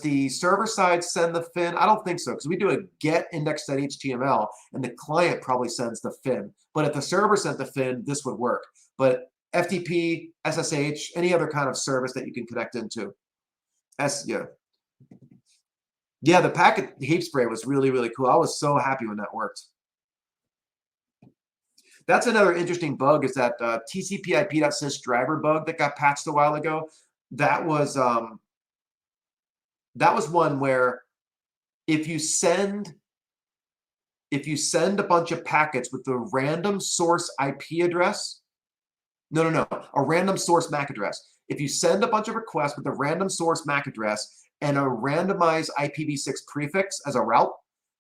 the server side send the FIN? I don't think so, because we do a get index.html, and the client probably sends the FIN. But if the server sent the FIN, this would work. But FTP, SSH, any other kind of service that you can connect into. Yeah, the packet heap spray was really, really cool. I was so happy when that worked. That's another interesting bug, is that tcpip.sys driver bug that got patched a while ago. That was one where if you send a bunch of packets with the random source IP address, a random source MAC address. If you send a bunch of requests with a random source MAC address and a randomized IPv6 prefix as a route,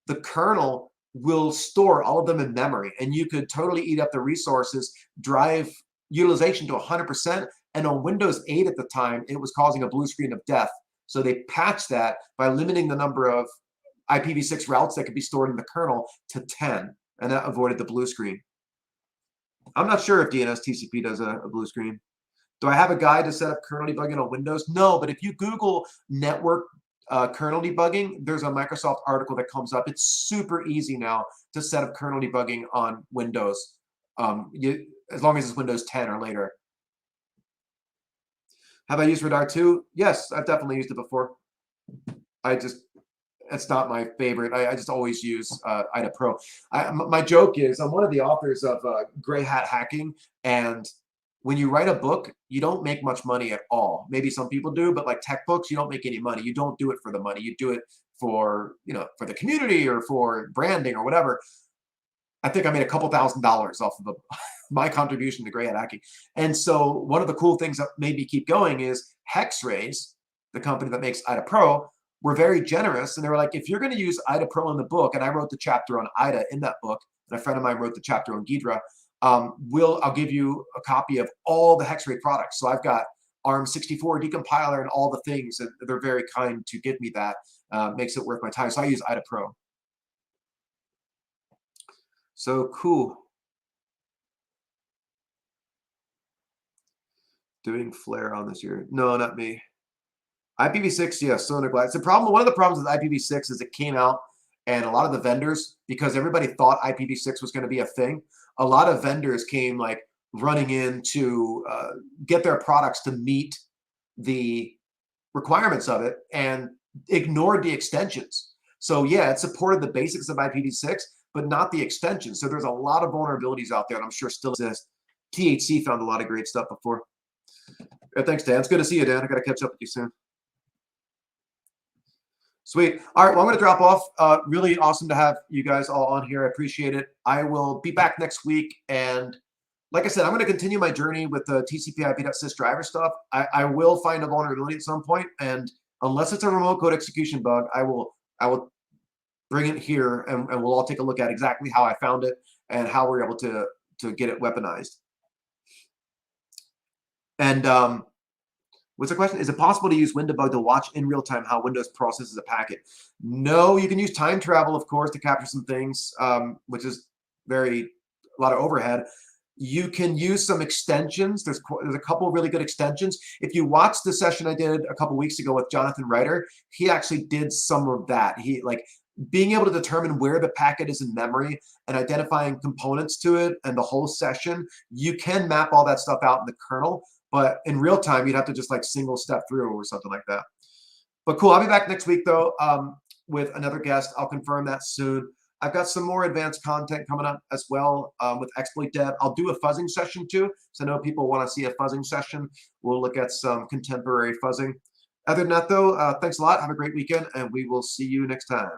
the kernel will store all of them in memory, and you could totally eat up the resources, drive utilization to 100%. And on Windows 8 at the time, it was causing a blue screen of death. So they patched that by limiting the number of IPv6 routes that could be stored in the kernel to 10, and that avoided the blue screen. I'm not sure if DNS TCP does a blue screen. Do I have a guide to set up kernel debugging on Windows? No, but if you Google network kernel debugging, there's a Microsoft article that comes up. It's super easy now to set up kernel debugging on Windows, as long as it's Windows 10 or later. Have I used Radar 2? Yes, I've definitely used it before. It's not my favorite. I just always use IDA Pro. My joke is I'm one of the authors of Gray Hat Hacking, and when you write a book, you don't make much money at all. Maybe some people do, but like tech books, you don't make any money. You don't do it for the money. You do it for, for the community or for branding or whatever. I think I made a couple $1,000s off of my contribution to Gray Hat Hacking. And so one of the cool things that made me keep going is Hexrays, the company that makes IDA Pro, were very generous. And they were like, if you're going to use IDA Pro in the book, and I wrote the chapter on IDA in that book, and a friend of mine wrote the chapter on Ghidra, I'll give you a copy of all the Hexray products. So I've got ARM64 decompiler and all the things, and they're very kind to give me that. Makes it worth my time. So I use IDA Pro. So cool. Doing Flare on this year. No, not me. IPv6, yes, so neglected. It's the problem. One of the problems with IPv6 is it came out, and a lot of the vendors, because everybody thought IPv6 was going to be a thing, a lot of vendors came like running in to get their products to meet the requirements of it and ignored the extensions. So yeah, it supported the basics of IPv6, but not the extensions. So there's a lot of vulnerabilities out there, and I'm sure still exist. THC found a lot of great stuff before. Yeah, thanks, Dan. It's good to see you, Dan. I got to catch up with you soon. Sweet. All right, well, I'm going to drop off. Really awesome to have you guys all on here. I appreciate it. I will be back next week. And like I said, I'm going to continue my journey with the tcpip.sys driver stuff. I will find a vulnerability at some point, and unless it's a remote code execution bug, I will bring it here, and we'll all take a look at exactly how I found it and how we're able to get it weaponized. And what's the question? Is it possible to use WinDebug to watch in real time how Windows processes a packet? No, you can use time travel, of course, to capture some things, which is a lot of overhead. You can use some extensions. There's a couple of really good extensions. If you watch the session I did a couple weeks ago with Jonathan Reiter, he actually did some of that. He like being able to determine where the packet is in memory and identifying components to it and the whole session. You can map all that stuff out in the kernel, but in real time, you'd have to just like single step through or something like that. But cool, I'll be back next week though with another guest. I'll confirm that soon. I've got some more advanced content coming up as well with exploit dev. I'll do a fuzzing session too, so I know people want to see a fuzzing session. We'll look at some contemporary fuzzing. Other than that though, thanks a lot. Have a great weekend, and we will see you next time.